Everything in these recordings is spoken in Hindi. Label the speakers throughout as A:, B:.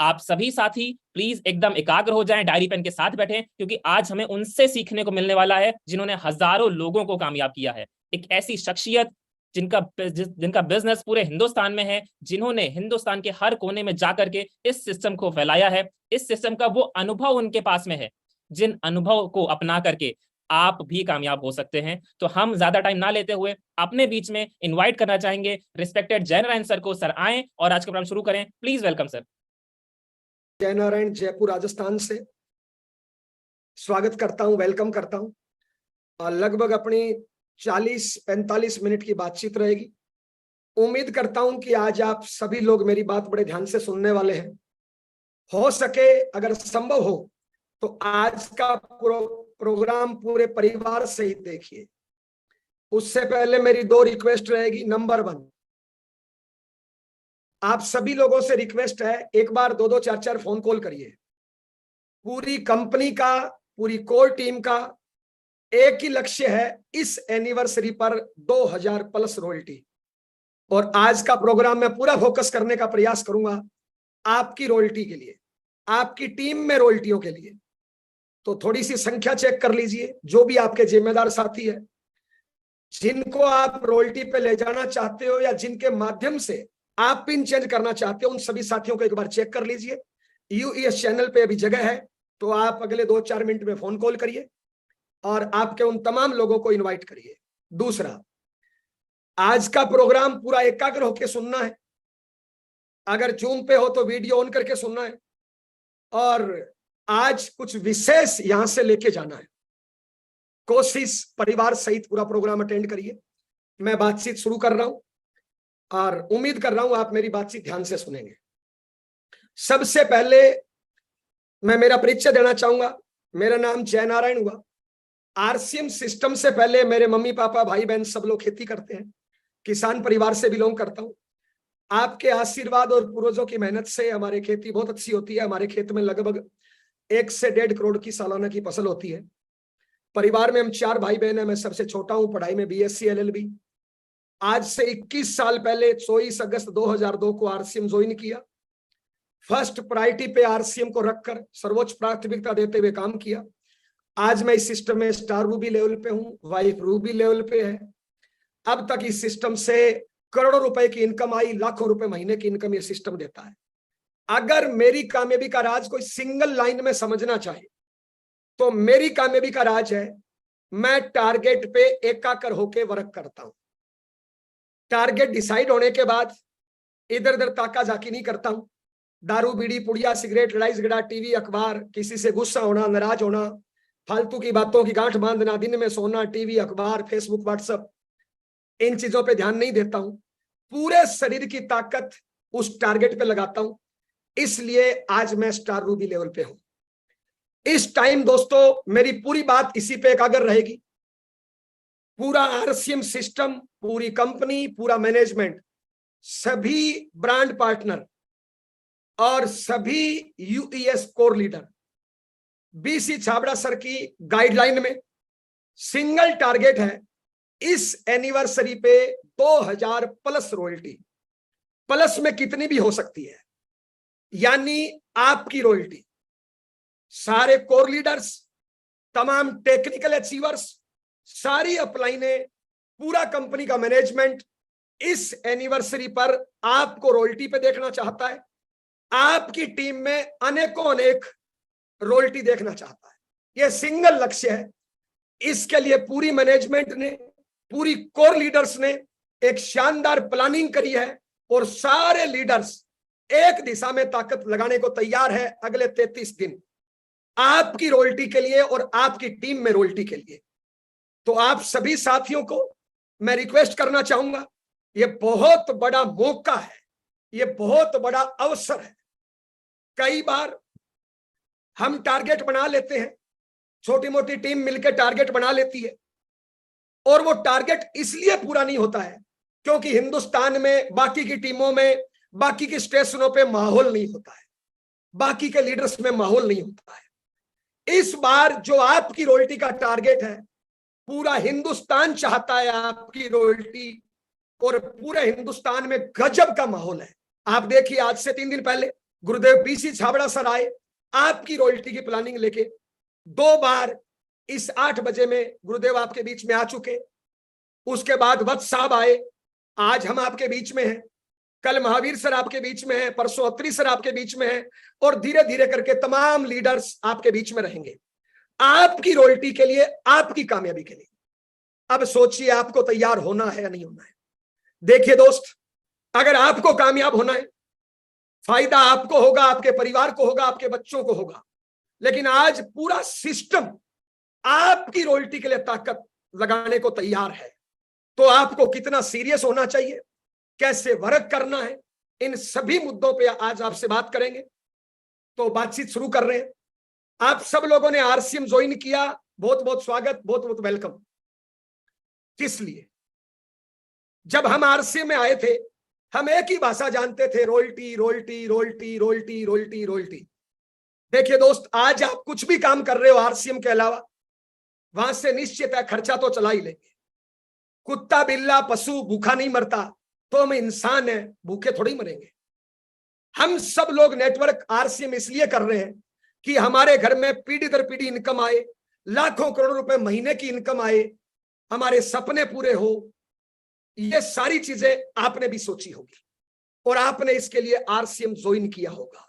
A: आप सभी साथी प्लीज एकदम एकाग्र हो जाएं, डायरी पेन के साथ बैठें, क्योंकि आज हमें उनसे सीखने को मिलने वाला है जिन्होंने हजारों लोगों को कामयाब किया है। एक ऐसी शख्सियत जिनका बिजनेस पूरे हिंदुस्तान में है, जिन्होंने हिंदुस्तान के हर कोने में जाकर के इस सिस्टम को फैलाया है। इस सिस्टम का वो अनुभव उनके पास में है, जिन अनुभव को अपना करके आप भी कामयाब हो सकते हैं। तो हम ज्यादा टाइम ना लेते हुए अपने बीच में इनवाइट करना चाहेंगे रिस्पेक्टेड जय नारायण सर को। सर आए और आज का प्रोग्राम शुरू करें, प्लीज वेलकम सर।
B: जय नारायण, जयपुर राजस्थान से स्वागत करता हूं, वेलकम करता हूं। लगभग अपनी 40-45 मिनट की बातचीत रहेगी। उम्मीद करता हूं कि आज आप सभी लोग मेरी बात बड़े ध्यान से सुनने वाले हैं। हो सके, अगर संभव हो, तो आज का प्रोग्राम पूरे परिवार से ही देखिए। उससे पहले मेरी 2 रिक्वेस्ट रहेगी। नंबर 1, आप सभी लोगों से रिक्वेस्ट है, एक बार 2-2, 4-4 फोन कॉल करिए। पूरी कंपनी का, पूरी कोर टीम का एक ही लक्ष्य है, इस एनिवर्सरी पर 2000 प्लस रॉयल्टी। और आज का प्रोग्राम मैं पूरा फोकस करने का प्रयास करूंगा आपकी रॉयल्टी के लिए, आपकी टीम में रॉयल्टियों के लिए। तो थोड़ी सी संख्या चेक कर लीजिए, जो भी आपके जिम्मेदार साथी है, जिनको आप रॉयल्टी पे ले जाना चाहते हो या जिनके माध्यम से आप पिन चेंज करना चाहते हो, उन सभी साथियों को एक बार चेक कर लीजिए। यूएस चैनल पे अभी जगह है, तो आप अगले 2-4 मिनट में फोन कॉल करिए और आपके उन तमाम लोगों को इनवाइट करिए। दूसरा, आज का प्रोग्राम पूरा एकाग्र होकर सुनना है। अगर जूम पे हो तो वीडियो ऑन करके सुनना है, और आज कुछ विशेष यहां से लेके जाना है। कोशिश परिवार सहित पूरा प्रोग्राम अटेंड करिए। मैं बातचीत शुरू कर रहा हूं और उम्मीद कर रहा हूं आप मेरी बातचीत ध्यान से सुनेंगे। सबसे पहले मैं मेरा परिचय देना चाहूंगा। मेरा नाम जय नारायण हुआ। आरसीएम सिस्टम से पहले मेरे मम्मी पापा, भाई बहन सब लोग खेती करते हैं। किसान परिवार से बिलोंग करता हूं। आपके आशीर्वाद और पूर्वजों की मेहनत से हमारी खेती बहुत अच्छी होती है। हमारे खेत में लगभग 1 से 1.5 करोड़ की सालाना की फसल होती है। परिवार में हम 4 भाई बहन हैं। मैं सबसे छोटा हूं। पढ़ाई में बीएससी LLB। आज से 21 साल पहले 24 अगस्त 2002 को आरसीएम ज्वाइन किया। फर्स्ट प्रायोरिटी पे आरसीएम को रखकर सर्वोच्च प्राथमिकता देते हुए काम किया। आज मैं इस सिस्टम में स्टार रूबी लेवल पे हूं, वाइफ रूबी लेवल पे है। अब तक इस सिस्टम से करोड़ों रुपए की इनकम आई, लाखों रुपए महीने की इनकम ये सिस्टम देता है। अगर मेरी कामयाबी का राज कोई सिंगल लाइन में समझना चाहे, तो मेरी कामयाबी का राज है, मैं टारगेट पे एकाग्र होकर वर्क करता हूं। टारगेट डिसाइड होने के बाद इधर उधर ताका झाकी नहीं करता हूं। दारू, बीड़ी, पुड़िया, सिगरेट, लड़ाई झगड़ा, टीवी, अखबार, किसी से गुस्सा होना, नाराज होना, फालतू की बातों की गांठ बांधना, दिन में सोना, टीवी, अखबार, फेसबुक, व्हाट्सएप, इन चीजों पे ध्यान नहीं देता हूं। पूरे शरीर की ताकत उस टारगेट पे लगाता हूं। इसलिए आज मैं स्टार रूबी लेवल पे हूं। इस टाइम दोस्तों मेरी पूरी बात इसी पे एकाग्र रहेगी। पूरा आरसीएम सिस्टम, पूरी कंपनी, पूरा मैनेजमेंट, सभी ब्रांड पार्टनर और सभी UES core leader BC Chhabra sir की गाइडलाइन में सिंगल टारगेट है, इस एनिवर्सरी पे 2000 प्लस रॉयल्टी। प्लस में कितनी भी हो सकती है, यानी आपकी रॉयल्टी। सारे कोर लीडर्स, तमाम टेक्निकल अचीवर्स, सारी अपलाइनें, पूरा कंपनी का मैनेजमेंट इस एनिवर्सरी पर आपको रॉयल्टी पे देखना चाहता है। आपकी टीम में अनेकों अनेक रॉयल्टी देखना चाहता है। यह सिंगल लक्ष्य है। इसके लिए पूरी मैनेजमेंट ने, पूरी कोर लीडर्स ने एक शानदार प्लानिंग करी है और सारे लीडर्स एक दिशा में ताकत लगाने को तैयार है अगले 33 दिन आपकी रॉयल्टी के लिए और आपकी टीम में रॉयल्टी के लिए। तो आप सभी साथियों को मैं रिक्वेस्ट करना चाहूंगा, यह बहुत बड़ा मौका है, यह बहुत बड़ा अवसर है। कई बार हम टारगेट बना लेते हैं, छोटी मोटी टीम मिलकर टारगेट बना लेती है, और वो टारगेट इसलिए पूरा नहीं होता है क्योंकि हिंदुस्तान में बाकी की टीमों में, बाकी के स्टेशनों पे माहौल नहीं होता है, बाकी के लीडर्स में माहौल नहीं होता है। इस बार जो आपकी रॉयल्टी का टारगेट है, पूरा हिंदुस्तान चाहता है आपकी रॉयल्टी, और पूरे हिंदुस्तान में गजब का माहौल है। आप देखिए, आज से 3 दिन पहले गुरुदेव बीसी छाबड़ा सर आए आपकी रॉयल्टी की प्लानिंग लेके, 2 बार इस 8 बजे में गुरुदेव आपके बीच में आ चुके। उसके बाद वत्स साहब आए, आज हम आपके बीच में हैं। कल महावीर सर आपके बीच में हैं, परसों अत्री सर आपके बीच में हैं, और धीरे धीरे करके तमाम लीडर्स आपके बीच में रहेंगे आपकी रॉयल्टी के लिए, आपकी कामयाबी के लिए। अब सोचिए आपको तैयार होना है या नहीं होना है। देखिए दोस्त, अगर आपको कामयाब होना है, फायदा आपको होगा, आपके परिवार को होगा, आपके बच्चों को होगा, लेकिन आज पूरा सिस्टम आपकी रॉयल्टी के लिए ताकत लगाने को तैयार है, तो आपको कितना सीरियस होना चाहिए, कैसे वर्क करना है, इन सभी मुद्दों पे आज आपसे बात करेंगे। तो बातचीत शुरू कर रहे हैं। आप सब लोगों ने आरसीएम ज्वाइन किया, बहुत बहुत स्वागत, बहुत बहुत वेलकम। किस लिए? जब हम आरसीएम में आए थे, हम एक ही भाषा जानते थे, royalty royalty royalty royalty royalty royalty. देखिए दोस्त, आज आप कुछ भी काम कर रहे हो आरसीएम के अलावा, वहां से निश्चित है खर्चा तो चला ही लेंगे। कुत्ता बिल्ला पशु भूखा नहीं मरता, तो हम इंसान हैं, भूखे थोड़ी मरेंगे। हम सब लोग नेटवर्क आरसीएम इसलिए कर रहे हैं कि हमारे घर में पीढ़ी दर पीढ़ी इनकम आए, लाखों करोड़ रुपए महीने की इनकम आए, हमारे सपने पूरे हो। ये सारी चीजें आपने भी सोची होगी और आपने इसके लिए आरसीएम ज्वाइन किया होगा।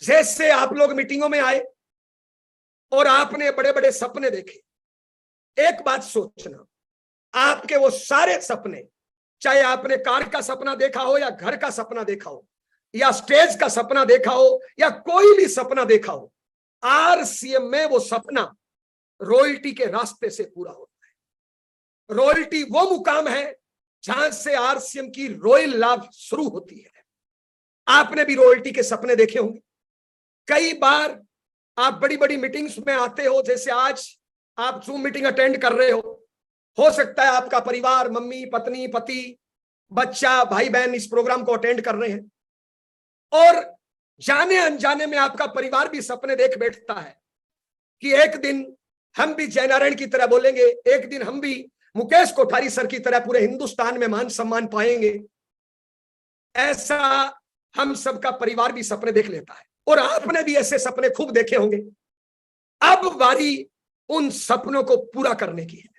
B: जैसे आप लोग मीटिंगों में आए और आपने बड़े बड़े सपने देखे, एक बात सोचना, आपके वो सारे सपने, चाहे आपने कार का सपना देखा हो या घर का सपना देखा हो या स्टेज का सपना देखा हो या कोई भी सपना देखा हो, आरसीएम में वो सपना रॉयल्टी के रास्ते से पूरा होता है। रॉयल्टी वो मुकाम है जहां से आरसीएम की रॉयल लाभ शुरू होती है। आपने भी रॉयल्टी के सपने देखे होंगे। कई बार आप बड़ी बड़ी मीटिंग्स में आते हो, जैसे आज आप जूम मीटिंग अटेंड कर रहे हो सकता है आपका परिवार, मम्मी पत्नी पति बच्चा भाई बहन इस प्रोग्राम को अटेंड कर रहे हैं, और जाने अनजाने में आपका परिवार भी सपने देख बैठता है कि एक दिन हम भी जयनारायण की तरह बोलेंगे, एक दिन हम भी मुकेश कोठारी सर की तरह पूरे हिंदुस्तान में मान सम्मान पाएंगे। ऐसा हम सबका परिवार भी सपने देख लेता है, और आपने भी ऐसे सपने खूब देखे होंगे। अब बारी उन सपनों को पूरा करने की है।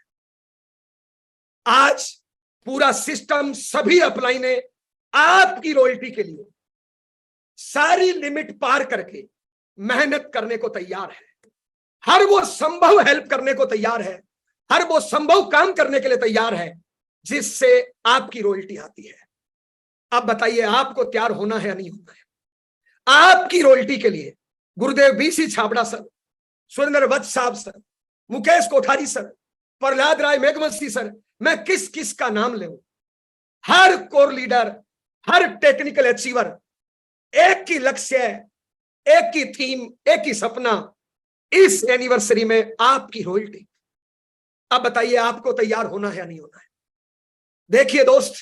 B: आज पूरा सिस्टम, सभी अपलाइने आपकी रॉयल्टी के लिए सारी लिमिट पार करके मेहनत करने को तैयार है। हर वो संभव हेल्प करने को तैयार है, हर वो संभव काम करने के लिए तैयार है जिससे आपकी रॉयल्टी आती है। अब बताइए आपको तैयार होना है या नहीं होना है आपकी रॉयल्टी के लिए? गुरुदेव बीसी छाबड़ा सर, सुरेंद्र वत्स साहब सर, मुकेश कोठारी सर, प्रहलाद राय मेघवंशी सर, मैं किस किस का नाम लेऊं? हर कोर लीडर, हर टेक्निकल अचीवर, एक ही लक्ष्य है, एक ही थीम, एक ही सपना, इस एनिवर्सरी में आपकी रॉयल्टी। अब बताइए आपको तैयार होना है या नहीं होना है? देखिए दोस्त,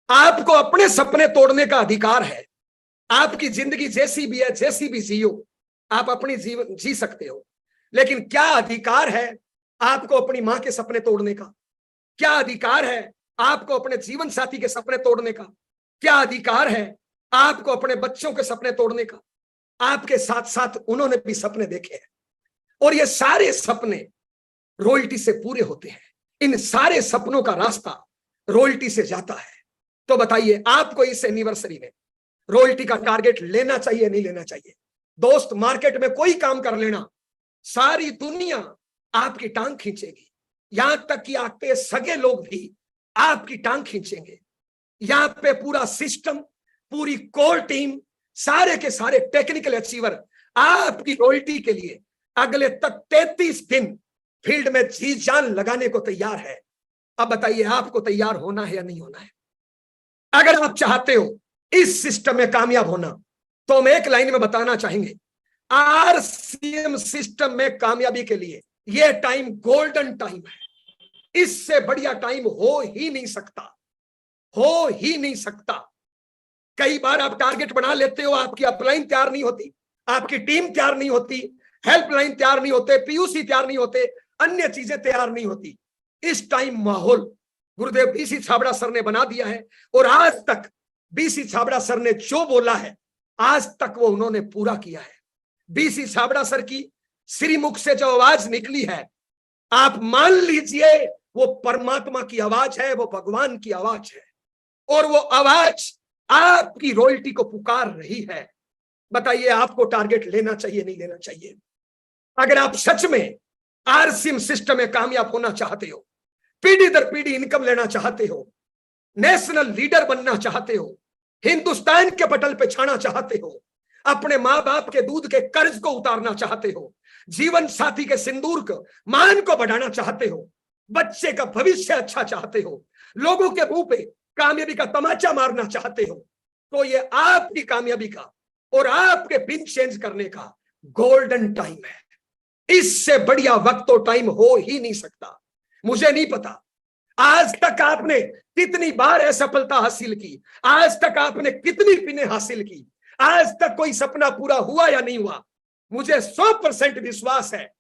B: आपको अपने सपने तोड़ने का अधिकार है। आपकी जिंदगी जैसी भी है, जैसी भी जियो, आप अपनी जीवन जी सकते हो, लेकिन क्या अधिकार है आपको अपनी मां के सपने तोड़ने का? क्या अधिकार है आपको अपने जीवन साथी के सपने तोड़ने का? क्या अधिकार है आपको अपने बच्चों के सपने तोड़ने का? आपके साथ साथ उन्होंने भी सपने देखे हैं, और ये सारे सपने रॉयल्टी से पूरे होते हैं। इन सारे सपनों का रास्ता रॉयल्टी से जाता है। तो बताइए आपको इस एनिवर्सरी में रॉयल्टी का टारगेट लेना चाहिए नहीं लेना चाहिए? दोस्त, मार्केट में कोई काम कर लेना, सारी दुनिया आपकी टांग खींचेगी, यहां तक कि आपके सगे लोग भी आपकी टांग खींचेंगे। यहां पे पूरा सिस्टम, पूरी कोर टीम, सारे के सारे टेक्निकल अचीवर आपकी रॉयल्टी के लिए अगले तक 33 दिन फील्ड में जी जान लगाने को तैयार है। अब बताइए आपको तैयार होना है या नहीं होना है? अगर आप चाहते हो इस सिस्टम में कामयाब होना, तो हम एक लाइन में बताना चाहेंगे, आरसीएम सिस्टम में कामयाबी के लिए यह टाइम गोल्डन टाइम है। इससे बढ़िया टाइम हो ही नहीं सकता, हो ही नहीं सकता। कई बार आप टारगेट बना लेते हो, आपकी अपलाइन तैयार नहीं होती, आपकी टीम तैयार नहीं होती, हेल्पलाइन तैयार नहीं होते, पीयूसी तैयार नहीं होते, अन्य चीजें तैयार नहीं होती। इस टाइम माहौल गुरुदेव बीसी छाबड़ा सर ने बना दिया है, और आज तक बीसी छाबड़ा सर ने जो बोला है आज तक वो उन्होंने पूरा किया है। बीसी छाबड़ा सर की श्रीमुख से जो आवाज निकली है, आप मान लीजिए वो परमात्मा की आवाज है, वो भगवान की आवाज है, और वो आवाज आपकी रॉयल्टी को पुकार रही है। बताइए आपको टारगेट लेना चाहिए, नहीं लेना चाहिए? अगर आप सच में आरसीएम सिस्टम में कामयाब होना चाहते हो, पीढ़ी दर पीढ़ी इनकम लेना चाहते हो, नेशनल लीडर बनना चाहते हो, हिंदुस्तान के पटल पे छाना चाहते हो, अपने मां बाप के दूध के कर्ज को उतारना चाहते हो, जीवन साथी के सिंदूर को मान को बढ़ाना चाहते हो, बच्चे का भविष्य अच्छा चाहते हो, लोगों के मुंह पे कामयाबी का तमाचा मारना चाहते हो, तो ये आपकी कामयाबी का और आपके पिन चेंज करने का गोल्डन टाइम है। इससे बढ़िया वक्त तो टाइम हो ही नहीं सकता। मुझे नहीं पता आज तक आपने कितनी बार असफलता हासिल की, आज तक आपने कितनी पिने हासिल की, आज तक कोई सपना पूरा हुआ या नहीं हुआ। मुझे 100% विश्वास है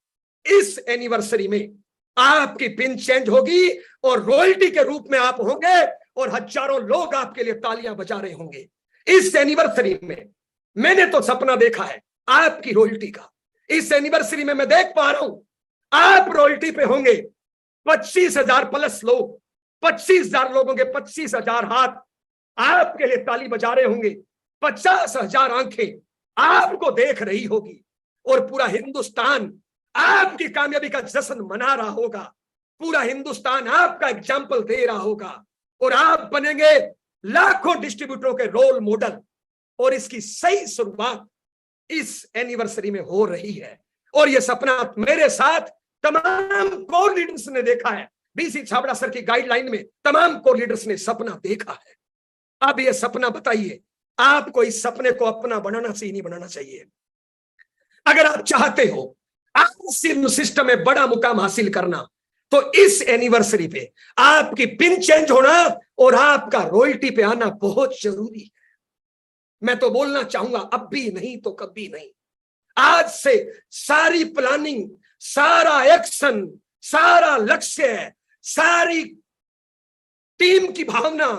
B: इस एनिवर्सरी में आपकी पिन चेंज होगी और रॉयल्टी के रूप में आप होंगे और हजारों लोग आपके लिए तालियां बजा रहे होंगे। इस एनिवर्सरी में मैंने तो सपना देखा है आपकी रॉयल्टी का। इस एनिवर्सरी में मैं देख पा रहा हूं आप रॉयल्टी पे होंगे। 25,000 प्लस लोग, 25,000 लोगों के 25,000 हाथ आपके लिए ताली बजा रहे होंगे, 50,000 आंखें आपको देख रही होगी और पूरा हिंदुस्तान आपकी कामयाबी का जश्न मना रहा होगा। पूरा हिंदुस्तान आपका एग्जाम्पल दे रहा होगा और आप बनेंगे लाखों डिस्ट्रीब्यूटरों के रोल मॉडल। और इसकी सही शुरुआत इस एनिवर्सरी में हो रही है और यह सपना मेरे साथ तमाम कोर लीडर्स ने देखा है। बीसी छाबड़ा सर की गाइडलाइन में तमाम कोर लीडर्स ने सपना देखा है। अब यह सपना बताइए आपको इस सपने को अपना बनाना चाहिए, नहीं बनाना चाहिए? अगर आप चाहते हो आरसीएम सिस्टम में बड़ा मुकाम हासिल करना, तो इस एनिवर्सरी पे आपकी पिन चेंज होना और आपका रॉयल्टी पे आना बहुत जरूरी है। मैं तो बोलना चाहूंगा अब भी नहीं तो कभी नहीं। आज से सारी प्लानिंग, सारा एक्शन, सारा लक्ष्य, सारी टीम की भावना,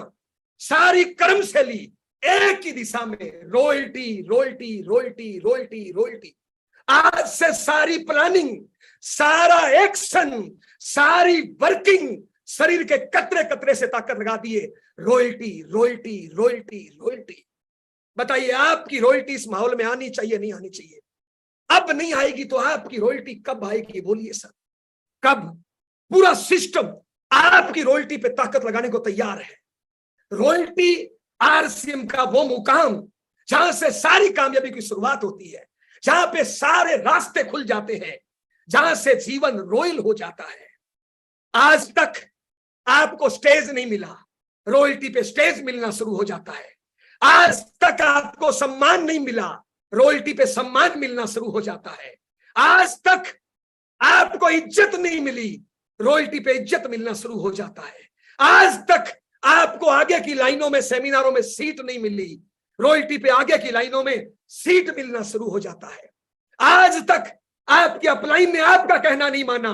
B: सारी कर्मशैली एक ही दिशा में, royalty royalty royalty royalty royalty. आज से सारी प्लानिंग, सारा एक्शन, सारी वर्किंग, शरीर के कतरे कतरे से ताकत लगा दिए, रॉयल्टी रॉयल्टी रॉयल्टी रॉयल्टी। बताइए आपकी रॉयल्टी इस माहौल में आनी चाहिए, नहीं आनी चाहिए? अब नहीं आएगी तो आपकी रॉयल्टी कब आएगी? बोलिए सर, कब? पूरा सिस्टम आपकी रॉयल्टी पे ताकत लगाने को तैयार है। रॉयल्टी आरसीएम का वो मुकाम जहां से सारी कामयाबी की शुरुआत होती है, जहां पे सारे रास्ते खुल जाते हैं, जहां से जीवन रॉयल हो जाता है। आज तक आपको स्टेज नहीं मिला, रॉयल्टी पे स्टेज मिलना शुरू हो जाता है। आज तक आपको सम्मान नहीं मिला, रॉयल्टी पे सम्मान मिलना शुरू हो जाता है। आज तक आपको इज्जत नहीं मिली, रॉयल्टी पे इज्जत मिलना शुरू हो जाता है। आज तक आपको आगे की लाइनों में, सेमिनारों में सीट नहीं मिली, रॉयल्टी पे आगे की लाइनों में सीट मिलना शुरू हो जाता है। आज तक आपकी अपलाइन ने आपका कहना नहीं माना,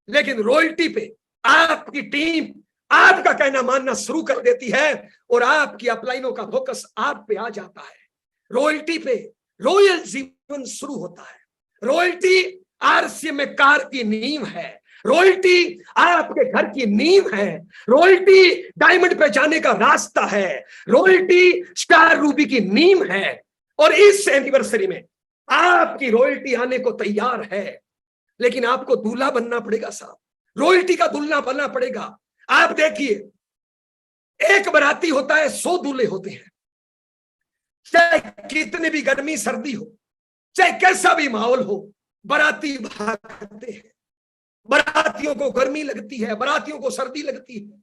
B: लेकिन रॉयल्टी पे आपकी टीम आपका कहना मानना शुरू कर देती है और आपकी अपलाइनों का फोकस आप पे आ जाता है। रॉयल्टी पे रॉयल जीवन शुरू होता है। रॉयल्टी आरसीएम में कार की नींव है, रॉयल्टी आपके घर की नींव है, रॉयल्टी डायमंड पे जाने का रास्ता है, रॉयल्टी स्टार रूबी की नींव है। और इस एनिवर्सरी में आपकी रॉयल्टी आने को तैयार है, लेकिन आपको दूल्हा बनना पड़ेगा साहब, रॉयल्टी का दूल्हा बनना पड़ेगा। आप देखिए, एक बाराती होता है, 100 दूल्हे होते हैं। चाहे कितनी भी गर्मी सर्दी हो, चाहे कैसा भी माहौल हो, बाराती भागते हैं। बारातियों को गर्मी लगती है, बारातियों को सर्दी लगती है,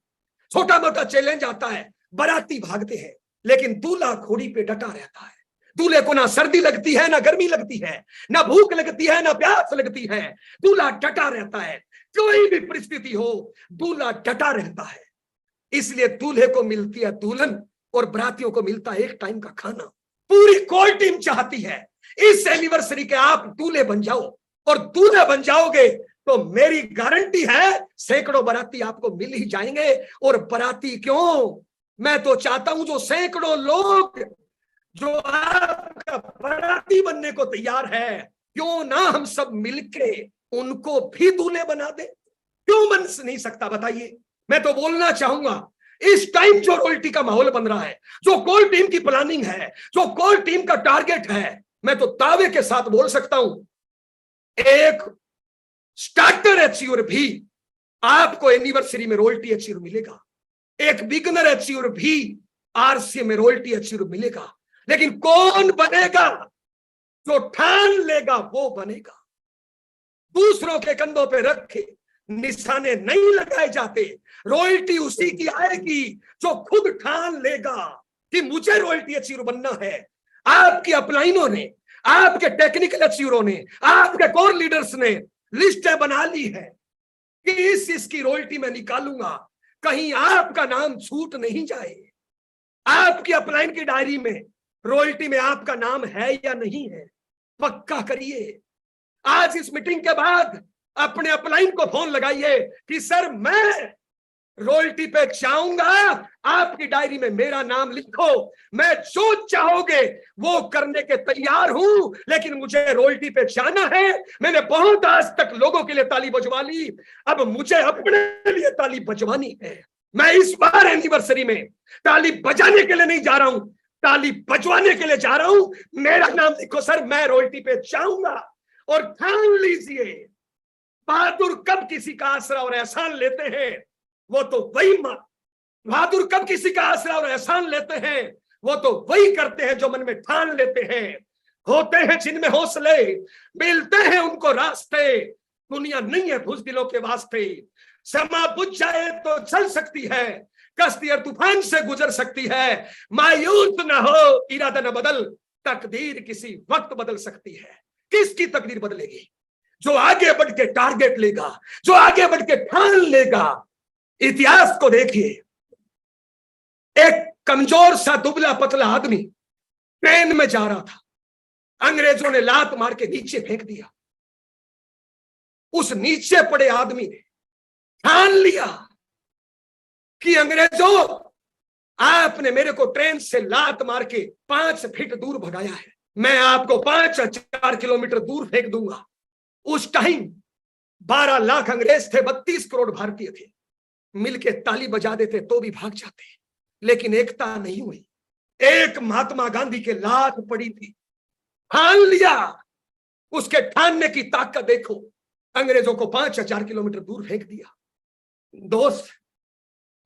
B: छोटा मोटा चैलेंज आता है, बाराती भागते हैं। लेकिन दूल्हा घोड़ी पे डटा रहता है। दूल्हे को ना सर्दी लगती है, ना गर्मी लगती है, ना भूख लगती है, ना प्यास लगती है। दूल्हा डटा रहता है, कोई भी परिस्थिति हो, दूल्हा डटा रहता है। इसलिए दूल्हे को मिलती है दुल्हन और बरातियों को मिलता है एक टाइम का खाना। पूरी कोर टीम चाहती है इस एनिवर्सरी के आप दूल्हे बन जाओ, और दूल्हे बन जाओगे तो मेरी गारंटी है सैकड़ों बाराती आपको मिल ही जाएंगे। और बाराती क्यों, मैं तो चाहता हूं जो सैकड़ों लोग जो आपका पति बनने को तैयार है, क्यों ना हम सब मिलके उनको भी दूल्हे बना दे? क्यों बन नहीं सकता बताइए? मैं तो बोलना चाहूंगा, इस टाइम जो रॉयल्टी का माहौल बन रहा है, जो कोर टीम की प्लानिंग है, जो कोर टीम का टारगेट है, मैं तो दावे के साथ बोल सकता हूं, एक स्टार्टर एचयूर भी आपको एनिवर्सरी में रॉयल्टी एचयूर मिलेगा, एक बिगनर एचयूर भी आरसी में रॉयल्टी एचयूर मिलेगा। लेकिन कौन बनेगा? जो ठान लेगा वो बनेगा। दूसरों के कंधों पे रखे निशाने नहीं लगाए जाते। रॉयल्टी उसी की आएगी जो खुद ठान लेगा कि मुझे रॉयल्टी अचीवर बनना है। आपकी अपलाइनों ने, आपके टेक्निकल अचीवरों ने, आपके कोर लीडर्स ने लिस्टें बना ली है कि इसकी रॉयल्टी मैं निकालूंगा, कहीं आपका नाम छूट नहीं जाए। आपकी अपलाइन की डायरी में रॉयल्टी में आपका नाम है या नहीं है, पक्का करिए। आज इस मीटिंग के बाद अपने अपलाइन को फोन लगाइए कि सर मैं रॉयल्टी पे चाहूंगा, आपकी डायरी में मेरा नाम लिखो, मैं जो चाहोगे वो करने के तैयार हूं, लेकिन मुझे रॉयल्टी पे जाना है। मैंने बहुत आज तक लोगों के लिए ताली बजवा ली, अब मुझे अपने लिए ताली बजवानी है। मैं इस बार एनिवर्सरी में ताली बजाने के लिए नहीं जा रहा हूं, ताली बजवाने के लिए जा रहा हूं। मेरा नाम लिखो सर, मैं रॉयल्टी पे जाऊंगा। और ठान लीजिए, बहादुर कब किसी का आसरा और एहसान लेते हैं वो तो वही बहादुर कब किसी का आसरा और एहसान लेते हैं वो तो वही करते हैं जो मन में ठान लेते हैं। होते हैं जिनमें हौसले, मिलते हैं उनको रास्ते। दुनिया नहीं है बुज़दिलों के वास्ते। समा बुझ जाए तो चल सकती है, कश्ती और तूफान से गुजर सकती है। मायूस ना हो, इरादा न बदल, तकदीर किसी वक्त बदल सकती है। किसकी तकदीर बदलेगी? जो आगे बढ़ के टारगेट लेगा, जो आगे बढ़ के ठान लेगा। इतिहास को देखिए, एक कमजोर सा दुबला पतला आदमी ट्रेन में जा रहा था, अंग्रेजों ने लात मार के नीचे फेंक दिया। उस नीचे पड़े आदमी ने ठान लिया कि अंग्रेजों, आपने मेरे को ट्रेन से लात मार के 5 फीट दूर भगाया है, मैं आपको 5,000 किलोमीटर दूर फेंक दूंगा। उस टाइम 12 लाख अंग्रेज थे, 32 करोड़ भारतीय थे। मिलके ताली बजा देते तो भी भाग जाते, लेकिन एकता नहीं हुई। एक महात्मा गांधी के लात पड़ी थी, ठान लिया। उसके ठानने की ताकत देखो, अंग्रेजों को 5,000 किलोमीटर दूर फेंक दिया। दोस्त,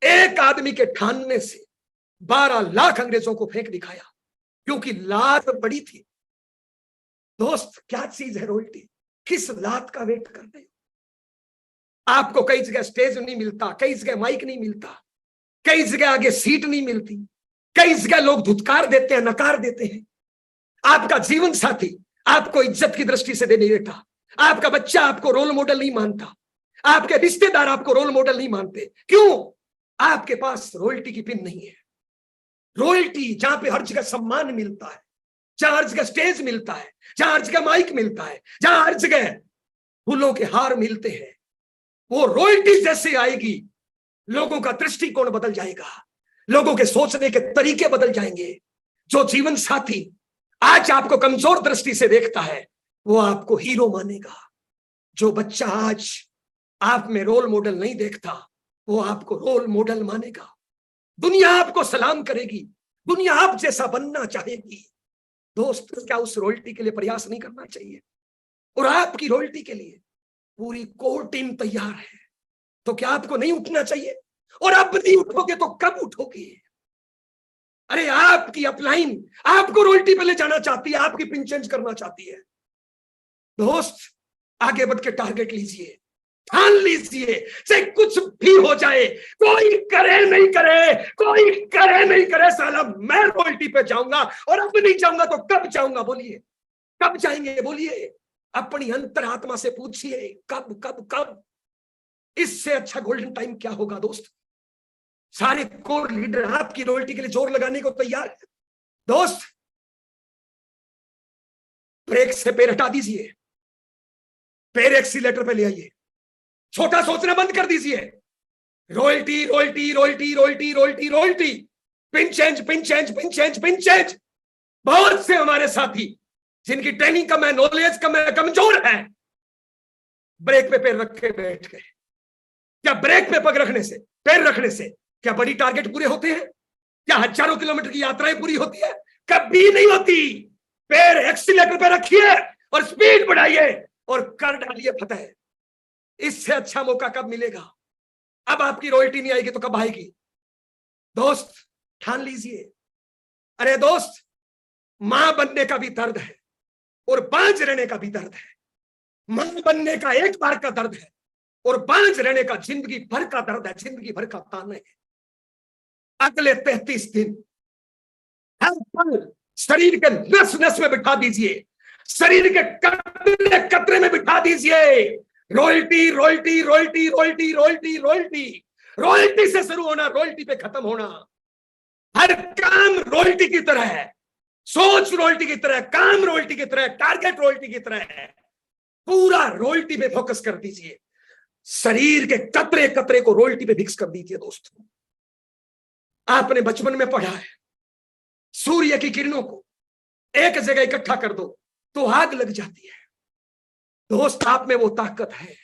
B: एक आदमी के ठानने से 12 लाख अंग्रेजों को फेंक दिखाया, क्योंकि लात पड़ी थी। दोस्त, क्या चीज है रॉयल्टी? किस लात का वेट कर रहे हो? आपको कई जगह स्टेज नहीं मिलता, कई जगह माइक नहीं मिलता, कई जगह आगे सीट नहीं मिलती, कई जगह लोग धुतकार देते हैं, नकार देते हैं। आपका जीवन साथी आपको इज्जत की दृष्टि से नहीं देखता, आपका बच्चा आपको रोल मॉडल नहीं मानता, आपके रिश्तेदार आपको रोल मॉडल नहीं मानते। क्यों? आपके पास रॉयल्टी की पिन नहीं है। रॉयल्टी जहां पे हर जगह सम्मान मिलता है, जहां हर जगह स्टेज मिलता है, जहां हर जगह माइक मिलता है, जहां हर जगह फूलों के हार मिलते हैं, वो रॉयल्टी जैसे आएगी, लोगों का दृष्टिकोण बदल जाएगा, लोगों के सोचने के तरीके बदल जाएंगे। जो जीवन साथी आज आपको कमजोर दृष्टि से देखता है, वो आपको हीरो मानेगा। जो बच्चा आज आप में रोल मॉडल नहीं देखता, वो आपको रोल मॉडल मानेगा। दुनिया आपको सलाम करेगी, दुनिया आप जैसा बनना चाहेगी। दोस्त, क्या उस रॉयल्टी के लिए प्रयास नहीं करना चाहिए? और आपकी रॉयल्टी के लिए पूरी कोर टीम तैयार है, तो क्या आपको नहीं उठना चाहिए? और अब नहीं उठोगे तो कब उठोगे? अरे, आपकी अपलाइन आपको रॉयल्टी पे ले जाना चाहती है, आपकी पिन चेंज करना चाहती है। दोस्त, आगे बढ़ के टारगेट लीजिए, ठान लीजिए, चाहे कुछ भी हो जाए, कोई करे नहीं करे, कोई करे नहीं करे, साला मैं रॉयल्टी पे जाऊंगा। और अब नहीं जाऊंगा तो कब जाऊंगा? बोलिए, कब जाएंगे? बोलिए, अपनी अंतरात्मा से पूछिए, कब कब कब? इससे अच्छा गोल्डन टाइम क्या होगा? दोस्त, सारे कोर लीडर आपकी रॉयल्टी के लिए जोर लगाने को तैयार है। दोस्त, ब्रेक से पैर हटा दीजिए, पैर एक्सीलेटर पे ले आइए, छोटा सोचना बंद कर दीजिए। Royalty royalty royalty royalty royalty royalty, pin change pin change pin change pin change. बहुत से हमारे साथी जिनकी ट्रेनिंग कम है, नॉलेज कम है, कमजोर है, ब्रेक पे पैर रख के बैठ गए। क्या ब्रेक पे पग रखने से, पैर रखने से क्या बड़ी टारगेट पूरे होते हैं? क्या हजारों किलोमीटर की यात्राएं पूरी होती है? कभी नहीं होती। पैर एक्सीलेटर पे रखिए और स्पीड बढ़ाइए और कर डालिए फतेह। इससे अच्छा मौका कब मिलेगा? अब आपकी रॉयल्टी नहीं आएगी तो कब आएगी? दोस्त ठान लीजिए। अरे दोस्त, मां बनने का भी दर्द है और बांझ रहने का भी दर्द है। मां बनने का एक बार का दर्द है और बांझ रहने का जिंदगी भर का दर्द है, जिंदगी भर का तान है। अगले 33 दिन हर पल शरीर के नस नस में बिठा दीजिए, शरीर के कतरे कतरे में बिठा दीजिए। Royalty royalty royalty royalty royalty royalty, royalty से शुरू होना, रॉयल्टी पे खत्म होना। हर काम रॉयल्टी की तरह है, सोच रॉयल्टी की तरह, काम रॉयल्टी की तरह, टारगेट रॉयल्टी की तरह है। पूरा रॉयल्टी पे फोकस कर दीजिए। शरीर के कतरे कतरे को रॉयल्टी पे फिक्स कर दीजिए। दोस्तों, आपने बचपन में पढ़ा है, सूर्य की किरणों को एक जगह इकट्ठा कर दो तो आग लग जाती है। दोस्त, आप में वो ताकत है।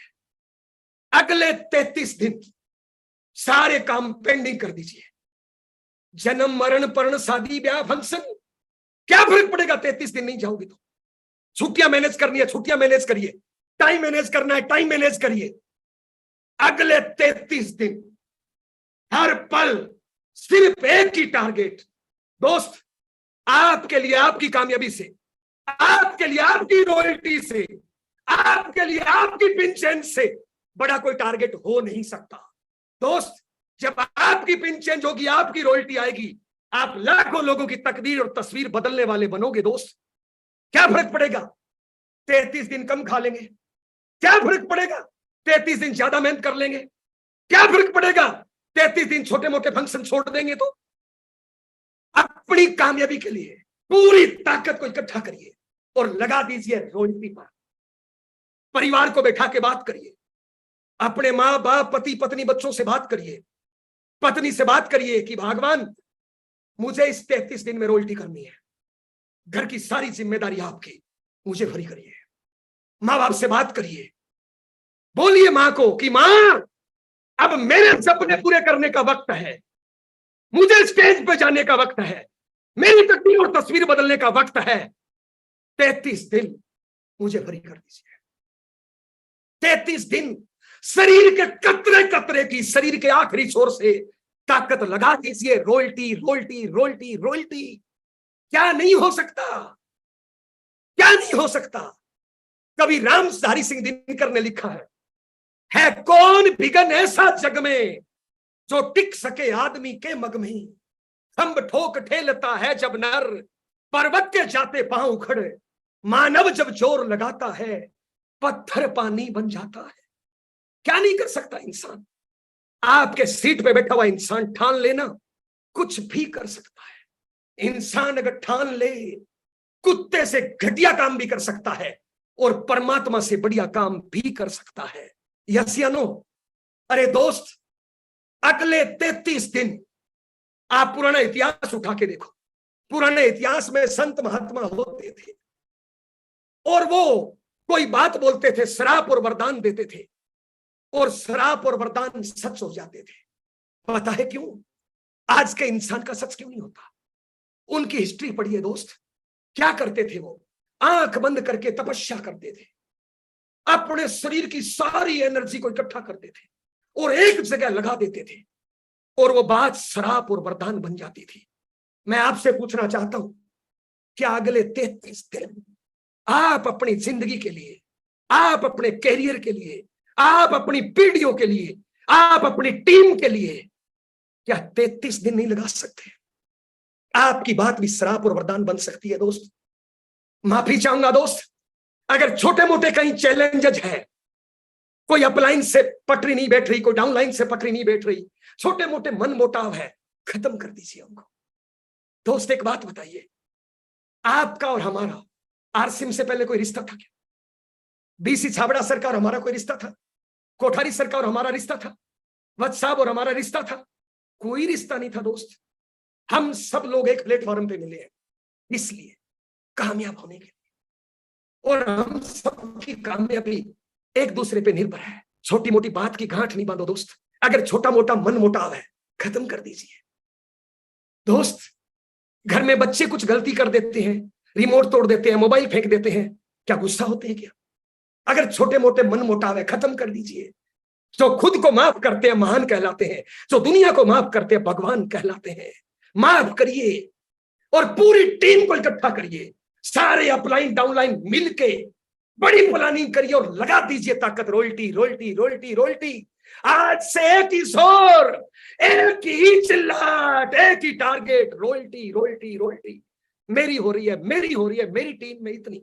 B: अगले 33 दिन सारे काम पेंडिंग कर दीजिए। जन्म मरण पर्ण शादी ब्याह फंक्शन, क्या फर्क पड़ेगा? 33 दिन नहीं जाओगे तो। छुट्टियां मैनेज करनी है, छुट्टियां मैनेज करिए। टाइम मैनेज करना है, टाइम मैनेज करिए। अगले 33 दिन हर पल सिर्फ एक ही टारगेट। दोस्त, आपके लिए, आपकी कामयाबी से, आपके लिए, आपकी रॉयल्टी से, आपके लिए, आपकी पिन से बड़ा कोई टारगेट हो नहीं सकता। दोस्त, जब आपकी पिन चेंज होगी, आपकी रॉयल्टी आएगी, आप लाखों लोगों की तकदीर और तस्वीर बदलने वाले बनोगे। दोस्त, क्या फर्क पड़ेगा? 33 दिन कम खा लेंगे, क्या फर्क पड़ेगा? 33 दिन ज्यादा मेहनत कर लेंगे, क्या फर्क पड़ेगा? 33 दिन छोटे मोटे फंक्शन छोड़ देंगे तो। अपनी कामयाबी के लिए पूरी ताकत को इकट्ठा करिए और लगा दीजिए रॉयल्टी पर। परिवार को बैठा के बात करिए, अपने मां बाप, पति पत्नी, बच्चों से बात करिए, पत्नी से बात करिए कि भगवान, मुझे इस 33 दिन में रॉयल्टी करनी है, घर की सारी जिम्मेदारी आपकी, मुझे फ्री करिए। मां बाप से बात करिए, बोलिए मां को कि मां, अब मेरे सपने पूरे करने का वक्त है, मुझे स्टेज पे जाने का वक्त है, मेरी तकदीर और तस्वीर बदलने का वक्त है। 33 दिन मुझे फ्री कर दीजिए। 33 दिन शरीर के कतरे कतरे की, शरीर के आखिरी छोर से ताकत लगा दीजिए। Royalty royalty royalty royalty. क्या नहीं हो सकता? क्या नहीं हो सकता? कवि रामधारी सिंह दिनकर ने लिखा है कौन बिगन ऐसा जग में जो टिक सके आदमी के मग में। खंभ ठोक ठेलता है जब नर, पर्वत के जाते पांव उखड़े, मानव जब जोर लगाता है, पत्थर पानी बन जाता है। क्या नहीं कर सकता इंसान? आपके सीट पे बैठा हुआ इंसान ठान लेना, कुछ भी कर सकता है। इंसान अगर ठान ले, कुत्ते से घटिया काम भी कर सकता है और परमात्मा से बढ़िया काम भी कर सकता है। यस या नो? अरे दोस्त, अगले 33 दिन आप पुराना इतिहास उठा के देखो। पुराने इतिहास में संत महात्मा होते थे और वो कोई बात बोलते थे, श्राप और वरदान देते थे और श्राप और वरदान सच हो जाते थे। पता है क्यों? आज के इंसान का सच क्यों नहीं होता? उनकी हिस्ट्री पढ़िए दोस्त। क्या करते थे वो? आंख बंद करके तपस्या करते थे, अपने शरीर की सारी एनर्जी को इकट्ठा करते थे और एक जगह लगा देते थे और वो बात श्राप और वरदान बन जाती थी। मैं आपसे पूछना चाहता हूं, क्या अगले 33 दिन आप अपनी जिंदगी के लिए, आप अपने कैरियर के लिए, आप अपनी पीढ़ियों के लिए, आप अपनी टीम के लिए क्या 33 दिन नहीं लगा सकते? आपकी बात भी श्राप और वरदान बन सकती है दोस्त। माफी चाहूंगा दोस्त, अगर छोटे मोटे कहीं चैलेंजेस है, कोई अपलाइन से पटरी नहीं बैठ रही, कोई डाउनलाइन से पटरी नहीं बैठ रही, छोटे मोटे मन मोटाव है, खत्म कर दीजिए उनको। दोस्त, एक बात बताइए, आपका और हमारा आरसीएम से पहले कोई रिश्ता था क्या? बीसी छाबड़ा सरकार हमारा कोई रिश्ता था? कोठारी सरकार हमारा रिश्ता था? वत्स साहब और हमारा रिश्ता था? कोई रिश्ता नहीं था दोस्त। हम सब लोग एक प्लेटफॉर्म पे मिले हैं, इसलिए कामयाब होने के लिए। और हम सबकी कामयाबी एक दूसरे पे निर्भर है। छोटी मोटी बात की गांठ नहीं बांधो दोस्त। अगर छोटा मोटा मन मुटाव है, खत्म कर दीजिए दोस्त। घर में बच्चे कुछ गलती कर देते हैं, रिमोट तोड़ देते हैं, मोबाइल फेंक देते हैं, क्या गुस्सा होते हैं क्या? अगर छोटे मोटे मन मुटाव है, खत्म कर दीजिए। जो खुद को माफ करते हैं महान कहलाते हैं, जो दुनिया को माफ करते हैं भगवान कहलाते हैं। माफ करिए और पूरी टीम को इकट्ठा करिए, सारे अपलाइन डाउनलाइन मिलके बड़ी प्लानिंग करिए और लगा दीजिए ताकत। Royalty royalty royalty royalty. आज से एक ही जोर, एक ही चिल्लाट, एक ही टारगेट, रॉयल्टी रॉयल्टी रॉयल्टी। मेरी हो रही है, मेरी हो रही है, मेरी टीम में इतनी।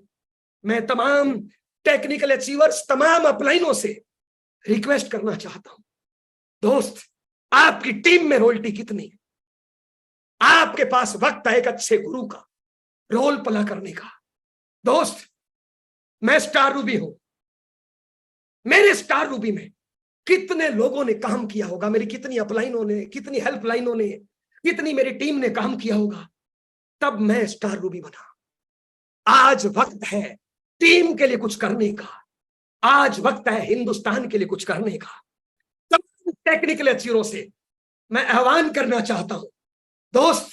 B: मैं तमाम टेक्निकल अचीवर्स, तमाम अपलाइनों से रिक्वेस्ट करना चाहता हूं, दोस्त आपकी टीम में रॉयल्टी कितनी? आपके पास वक्त है एक अच्छे गुरु का रोल प्ले करने का। दोस्त मैं स्टार रूबी हूं, मेरे स्टार रूबी में कितने लोगों ने काम किया होगा, मेरी कितनी अपलाइनों ने, कितनी हेल्पलाइनों ने, कितनी मेरी टीम ने काम किया होगा, तब मैं स्टार रूबी बना। आज वक्त है टीम के लिए कुछ करने का, आज वक्त है हिंदुस्तान के लिए कुछ करने का। तब टेक्निकल अचीवरों से मैं आह्वान करना चाहता हूं, दोस्त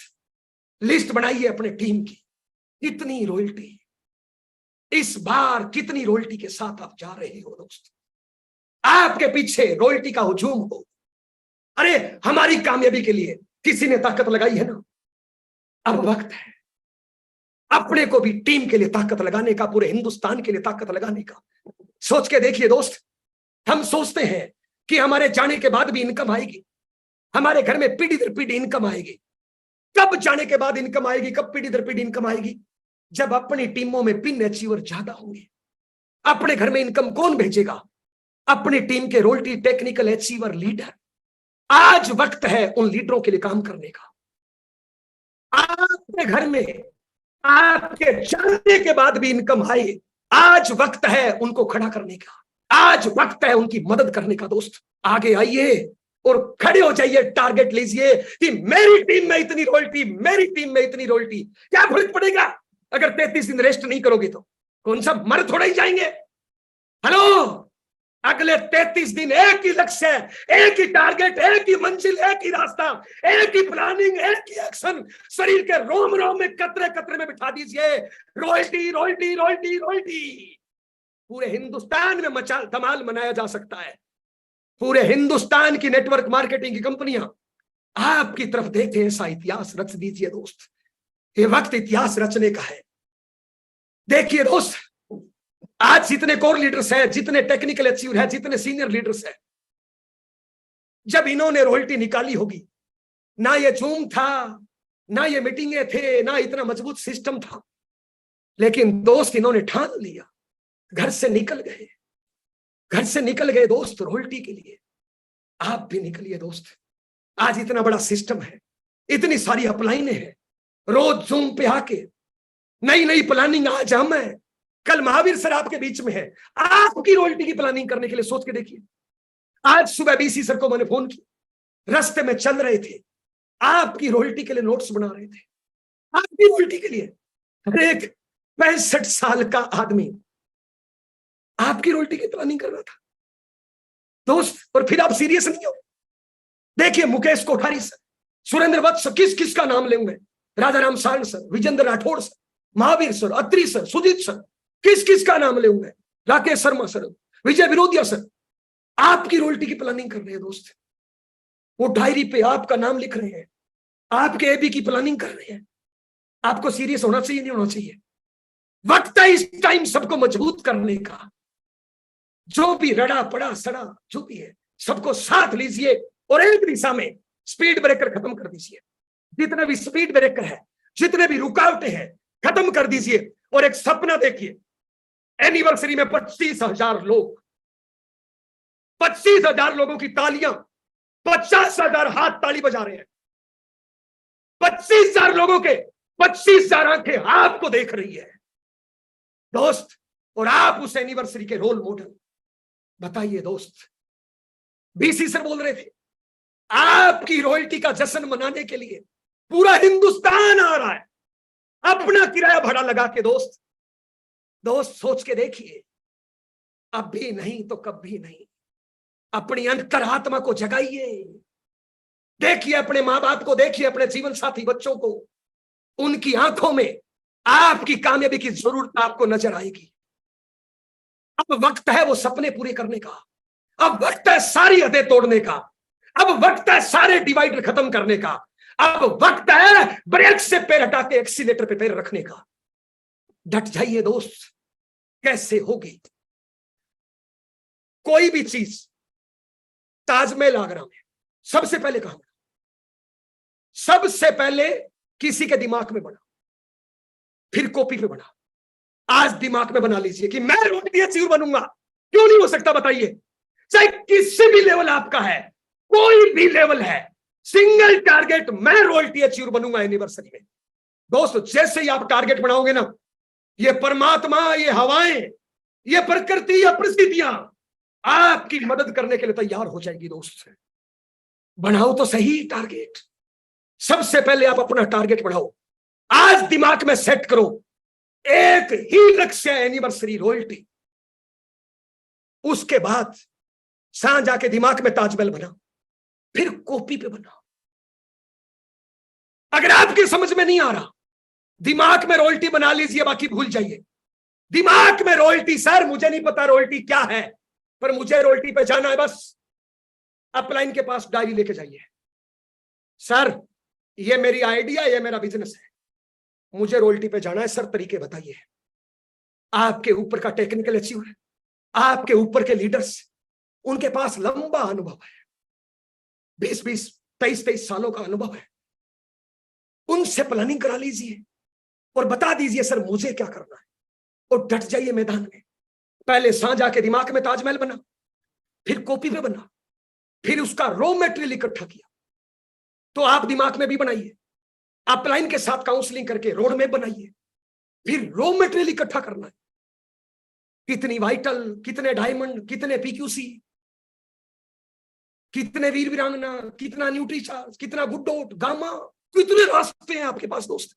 B: लिस्ट बनाइए अपने टीम की, कितनी रॉयल्टी इस बार, कितनी रॉयल्टी के साथ आप जा रहे हो दोस्त। आपके पीछे रॉयल्टी का हुजूम हो। अरे हमारी कामयाबी के लिए किसी ने ताकत लगाई है ना, अब वक्त है अपने को भी टीम के लिए ताकत लगाने का, पूरे हिंदुस्तान के लिए ताकत लगाने का। सोच के देखिए दोस्त, हम सोचते हैं कि हमारे जाने के बाद भी इनकम आएगी, हमारे घर में पीढ़ी दर पीढ़ी इनकम आएगी। कब जाने के बाद इनकम आएगी, कब पीढ़ी दर पीढ़ी इनकम आएगी? जब अपनी टीमों में पिन अचीवर ज्यादा होंगे। अपने घर में इनकम कौन भेजेगा? अपनी टीम के रॉयल्टी टेक्निकल अचीवर लीडर। आज वक्त है उन लीडरों के लिए काम करने का। आपके घर में आपके जाने के बाद भी इनकम आए, आज वक्त है उनको खड़ा करने का, आज वक्त है उनकी मदद करने का। दोस्त आगे आइए और खड़े हो जाइए, टारगेट लीजिए कि मेरी टीम में इतनी रॉयल्टी, मेरी टीम में इतनी रॉयल्टी। क्या फर्क पड़ेगा अगर 33 दिन रेस्ट नहीं करोगे तो? कौन सा मर थोड़ा ही जाएंगे। हेलो, अगले 33 दिन एक ही लक्ष्य है, एक ही टारगेट, एक ही मंजिल, एक ही रास्ता, एक ही प्लानिंग, एक ही एक्शन। शरीर के रोम रोम में, कतरे कतरे में बिठा दीजिए रॉयल्टी रॉयल्टी रॉयल्टी रॉयल्टी। पूरे हिंदुस्तान में धमाल मनाया जा सकता है। पूरे हिंदुस्तान की नेटवर्क मार्केटिंग की कंपनियां आपकी तरफ देखें, ऐसा इतिहास रच दीजिए दोस्त। ये वक्त इतिहास रचने का है। देखिए दोस्त, आज जितने कोर लीडर्स हैं, जितने टेक्निकल अचीवर हैं, जितने सीनियर लीडर्स हैं, जब इन्होंने रॉयल्टी निकाली होगी, ना ये जूम था, ना ये मीटिंगें थे, ना इतना मजबूत सिस्टम था, लेकिन दोस्त इन्होंने ठान लिया, घर से निकल गए, घर से निकल गए दोस्त रॉयल्टी के लिए। आप भी निकलिए दोस्त। आज इतना बड़ा सिस्टम है, इतनी सारी अपलाइनें हैं, रोज जूम पे आके नई नई प्लानिंग। आज हम हैं, कल महावीर सर आपके बीच में है, आपकी रॉयल्टी की प्लानिंग करने के लिए। सोच के देखिए, आज सुबह बीसी सर को मैंने फोन किया, रास्ते में चल रहे थे, आपकी रॉयल्टी के लिए नोट्स बना रहे थे, आपकी रॉयल्टी के लिए। एक 65 साल का आदमी आपकी रॉयल्टी की प्लानिंग कर रहा था दोस्त। और फिर आप सीरियस नहीं हो। देखिए मुकेश कोठारी सर, सुरेंद्र वत्स, किस किस का नाम लेंगे, Raja Ram Sarang sir, Vijendra Rathore sir, Mahavir sir, Atri sir, Sujeet sir, किस किस का नाम लेंगे, राकेश शर्मा सर, विजय विरोधिया सर, आपकी रॉयल्टी की प्लानिंग कर रहे हैं दोस्त। वो डायरी पे आपका नाम लिख रहे हैं, आपके एबी की प्लानिंग कर रहे हैं। आपको सीरियस होना चाहिए, नहीं होना चाहिए? वक्त है इस टाइम सबको मजबूत करने का। जो भी रड़ा पड़ा सड़ा जो भी है, सबको साथ लीजिए और एक दिशा में स्पीड ब्रेकर खत्म कर दीजिए। जितने भी स्पीड ब्रेकर है, जितने भी रुकावटें हैं, खत्म कर दीजिए। और एक सपना देखिए, एनिवर्सरी में 25,000 लोग, 25,000 लोगों की तालियां, 50,000 हाथ ताली बजा रहे हैं, 25,000 लोगों के 25,000 आंखें आपको देख रही है दोस्त। और आप उस एनिवर्सरी के रोल मॉडल। बताइए दोस्त, बीसी सर बोल रहे थे, आपकी रॉयल्टी का जश्न मनाने के लिए पूरा हिंदुस्तान आ रहा है, अपना किराया भाड़ा लगा के दोस्त। दोस्त सोच के देखिए, अब भी नहीं तो कभी नहीं। अपनी अंतरात्मा को जगाइए, देखिए अपने मां बाप को, देखिए अपने जीवन साथी बच्चों को, उनकी आंखों में आपकी कामयाबी की जरूरत आपको नजर आएगी। अब वक्त है वो सपने पूरे करने का, अब वक्त है सारी हदें तोड़ने का, अब वक्त है सारे डिवाइडर खत्म करने का, अब वक्त है ब्रेक से पैर हटा के एक्सीलेटर पे पैर रखने का। डट जाइए दोस्त, कैसे होगी कोई भी चीज। ताजमहल आगरा में सबसे पहले कहां बना? सबसे पहले किसी के दिमाग में बना, फिर कॉपी पे बना। आज दिमाग में बना लीजिए कि मैं रॉयल्टी अचीवर बनूंगा। क्यों नहीं हो सकता बताइए? चाहे किसी भी लेवल आपका है, कोई भी लेवल है, सिंगल टारगेट, मैं रॉयल्टी अचीवर बनूंगा एनिवर्सरी में। दोस्तों जैसे ही आप टारगेट बनाओगे ना, ये परमात्मा, ये हवाएं, ये प्रकृति, ये परिस्थितियां आपकी मदद करने के लिए तैयार हो जाएगी। दोस्त बनाओ तो सही टारगेट। सबसे पहले आप अपना टारगेट बढ़ाओ, आज दिमाग में सेट करो, एक ही लक्ष्य है, एनिवर्सरी, रॉयल्टी। उसके बाद सांझ जाके दिमाग में ताजमहल बना, फिर कॉपी पे बना। अगर आपकी समझ में नहीं आ रहा, दिमाग में रॉयल्टी बना लीजिए, बाकी भूल जाइए। दिमाग में रॉयल्टी, सर मुझे नहीं पता रॉयल्टी क्या है, पर मुझे रॉयल्टी पे जाना है, बस अपलाइन के पास डायरी लेके जाइए। सर ये मेरी आइडिया, ये मेरा बिजनेस है, मुझे रॉयल्टी पे जाना है, सर तरीके बताइए। आपके ऊपर का टेक्निकल अचीवर, आपके ऊपर के लीडर्स, उनके पास लंबा अनुभव है, 20-20, 23-23 सालों का अनुभव है। उनसे प्लानिंग करा लीजिए और बता दीजिए सर मुझे क्या करना है, और डट जाइए मैदान में। पहले सांझ आके दिमाग में ताजमहल बना, फिर कॉपी पे बना, फिर उसका रॉ मटेरियल इकट्ठा किया। तो आप दिमाग में भी बनाइए, अपलाइन के साथ काउंसलिंग करके रोड मैप बनाइए, फिर रॉ मटेरियल इकट्ठा करना है। कितनी वाइटल, कितने डायमंड, कितने पीक्यूसी, कितने वीर वीरांगना, कितना न्यूट्रीचार्ज, कितना गुड डॉट, गामा, कितने रास्ते हैं आपके पास दोस्त।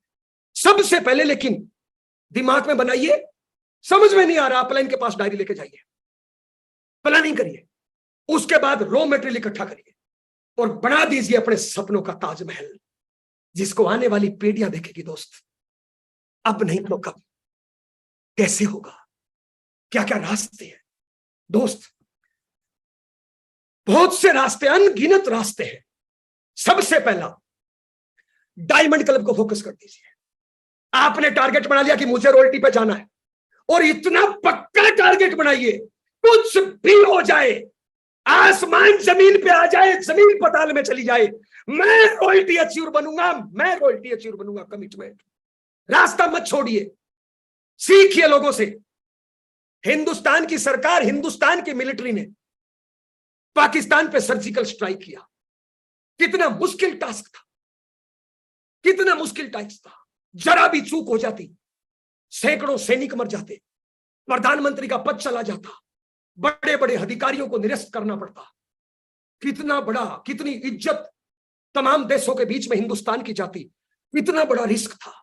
B: सबसे पहले लेकिन दिमाग में बनाइए, समझ में नहीं आ रहा, अपलाइन के पास डायरी लेके जाइए, प्लानिंग करिए, उसके बाद रॉ मटेरियल इकट्ठा करिए और बना दीजिए अपने सपनों का ताजमहल, जिसको आने वाली पीढ़ियां देखेगी। दोस्त अब नहीं तो कब, कैसे होगा, क्या क्या रास्ते हैं दोस्त? बहुत से रास्ते, अनगिनत रास्ते हैं। सबसे पहला डायमंड क्लब को फोकस कर दीजिए। आपने टारगेट बना लिया कि मुझे रॉयल्टी पे जाना है, और इतना पक्का टारगेट बनाइए, कुछ भी हो जाए, आसमान जमीन पे आ जाए, जमीन पताल में चली जाए, मैं रॉयल्टी अचीवर बनूंगा, मैं रॉयल्टी अचीवर बनूंगा। कमिटमेंट, रास्ता मत छोड़िए, सीखिए लोगों से। हिंदुस्तान की सरकार, हिंदुस्तान की मिलिट्री ने पाकिस्तान पे सर्जिकल स्ट्राइक किया, कितना मुश्किल टास्क था, कितना मुश्किल टास्क था। जरा भी चूक हो जाती, सैकड़ों सैनिक मर जाते, प्रधानमंत्री का पद चला जाता, बड़े बड़े अधिकारियों को निरस्त करना पड़ता। कितना बड़ा, कितनी इज्जत तमाम देशों के बीच में हिंदुस्तान की जाती, कितना बड़ा रिस्क था।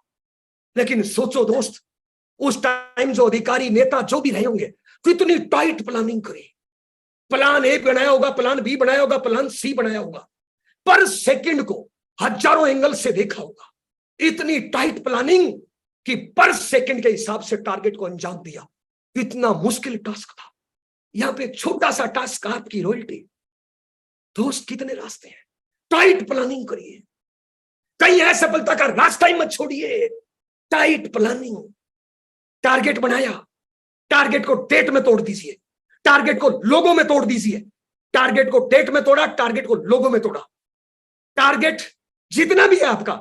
B: लेकिन सोचो दोस्त, उस टाइम जो अधिकारी, नेता जो भी रहे होंगे, कितनी टाइट प्लानिंग करी। प्लान ए बनाया होगा, प्लान बी बनाया होगा, प्लान सी बनाया होगा, पर सेकंड को हजारों एंगल से देखा होगा। इतनी टाइट प्लानिंग कि पर सेकंड के हिसाब से टारगेट को अंजाम दिया। इतना मुश्किल टास्क था। यहां पे छोटा सा टास्क, आपकी रॉयल्टी। दोस्त कितने रास्ते हैं, टाइट प्लानिंग करिए, कहीं असफलता का रास्ता ही मत छोड़िए। टाइट प्लानिंग, टारगेट बनाया, टारगेट को डेट में तोड़ दीजिए, टारगेट को लोगों में तोड़ दीजिए। टारगेट को डेट में तोड़ा, टारगेट को लोगों में तोड़ा। टारगेट जितना भी है आपका,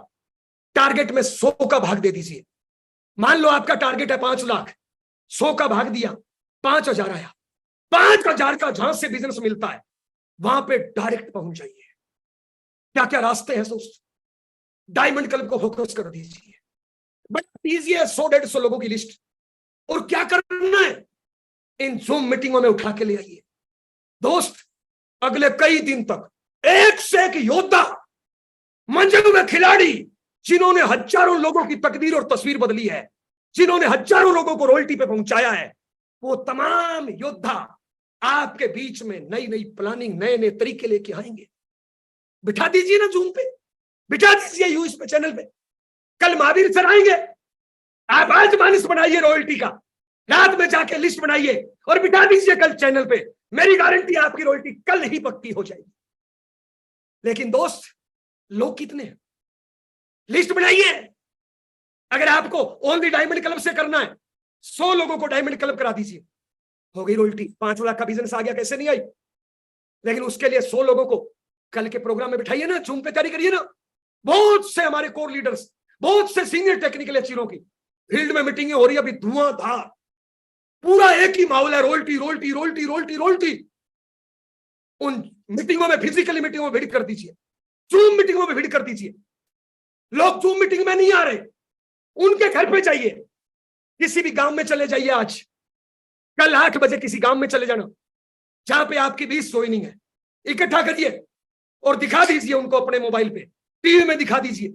B: टारगेट में 100 का भाग दे दीजिए। मान लो आपका टारगेट है 5 लाख, 100 का भाग दिया, 5,000 आया। 5,000 का जहां से बिजनेस मिलता है, वहां पे डायरेक्ट पहुंच जाइए। क्या क्या रास्ते हैं दोस्त? डायमंड क्लब को फोकस कर दीजिए, बट ईजी है, 100-150 लोगों की लिस्ट। और क्या करना है, इन जूम मीटिंगों में उठा के ले आइए। दोस्त अगले कई दिन तक एक से एक योद्धा, मंजे हुए खिलाड़ी, जिन्होंने हजारों लोगों की तकदीर और तस्वीर बदली है, जिन्होंने हजारों लोगों को रॉयल्टी पे पहुंचाया है, वो तमाम योद्धा आपके बीच में नई नई प्लानिंग, नए नए तरीके लेके आएंगे। बिठा दीजिए ना जूम पे, बिठा दीजिए यूएस पे चैनल पे। कल महावीर सर आएंगे, आप आज मानस बनाइए रॉयल्टी का, रात में जाके लिस्ट बनाइए और बिठा दीजिए कल चैनल पे। मेरी गारंटी आपकी रॉयल्टी कल ही पक्की हो जाएगी। लेकिन दोस्त, लोग कितने हैं? लिस्ट बनाइए। अगर आपको ओनली डायमंड क्लब से करना है, 100 लोगों को डायमंड क्लब करा दीजिए, हो गई रॉयल्टी। 5 लाख का बिजनेस आ गया, कैसे नहीं आई? लेकिन उसके लिए 100 लोगों को कल के प्रोग्राम में बिठाइए ना, जूम पे तैयारी करिए ना। बहुत से हमारे कोर लीडर्स, बहुत से सीनियर टेक्निकल अचीवरों की फील्ड में मीटिंगें हो रही है अभी, धुआंधार, पूरा एक ही माहौल है, royalty royalty royalty royalty royalty. उन मीटिंगों में, फिजिकली मीटिंगों में भीड़ कर दीजिए, जूम मीटिंगों में भीड़ कर दीजिए। लोग जूम मीटिंग में नहीं आ रहे, उनके घर पे जाइए। किसी भी गांव में चले जाइए, आज कल 8 बजे किसी गांव में चले जाना जहां पे आपकी 20 ज्वाइनिंग है, इकट्ठा करिए और दिखा दीजिए उनको अपने मोबाइल पे, टीवी में दिखा दीजिए,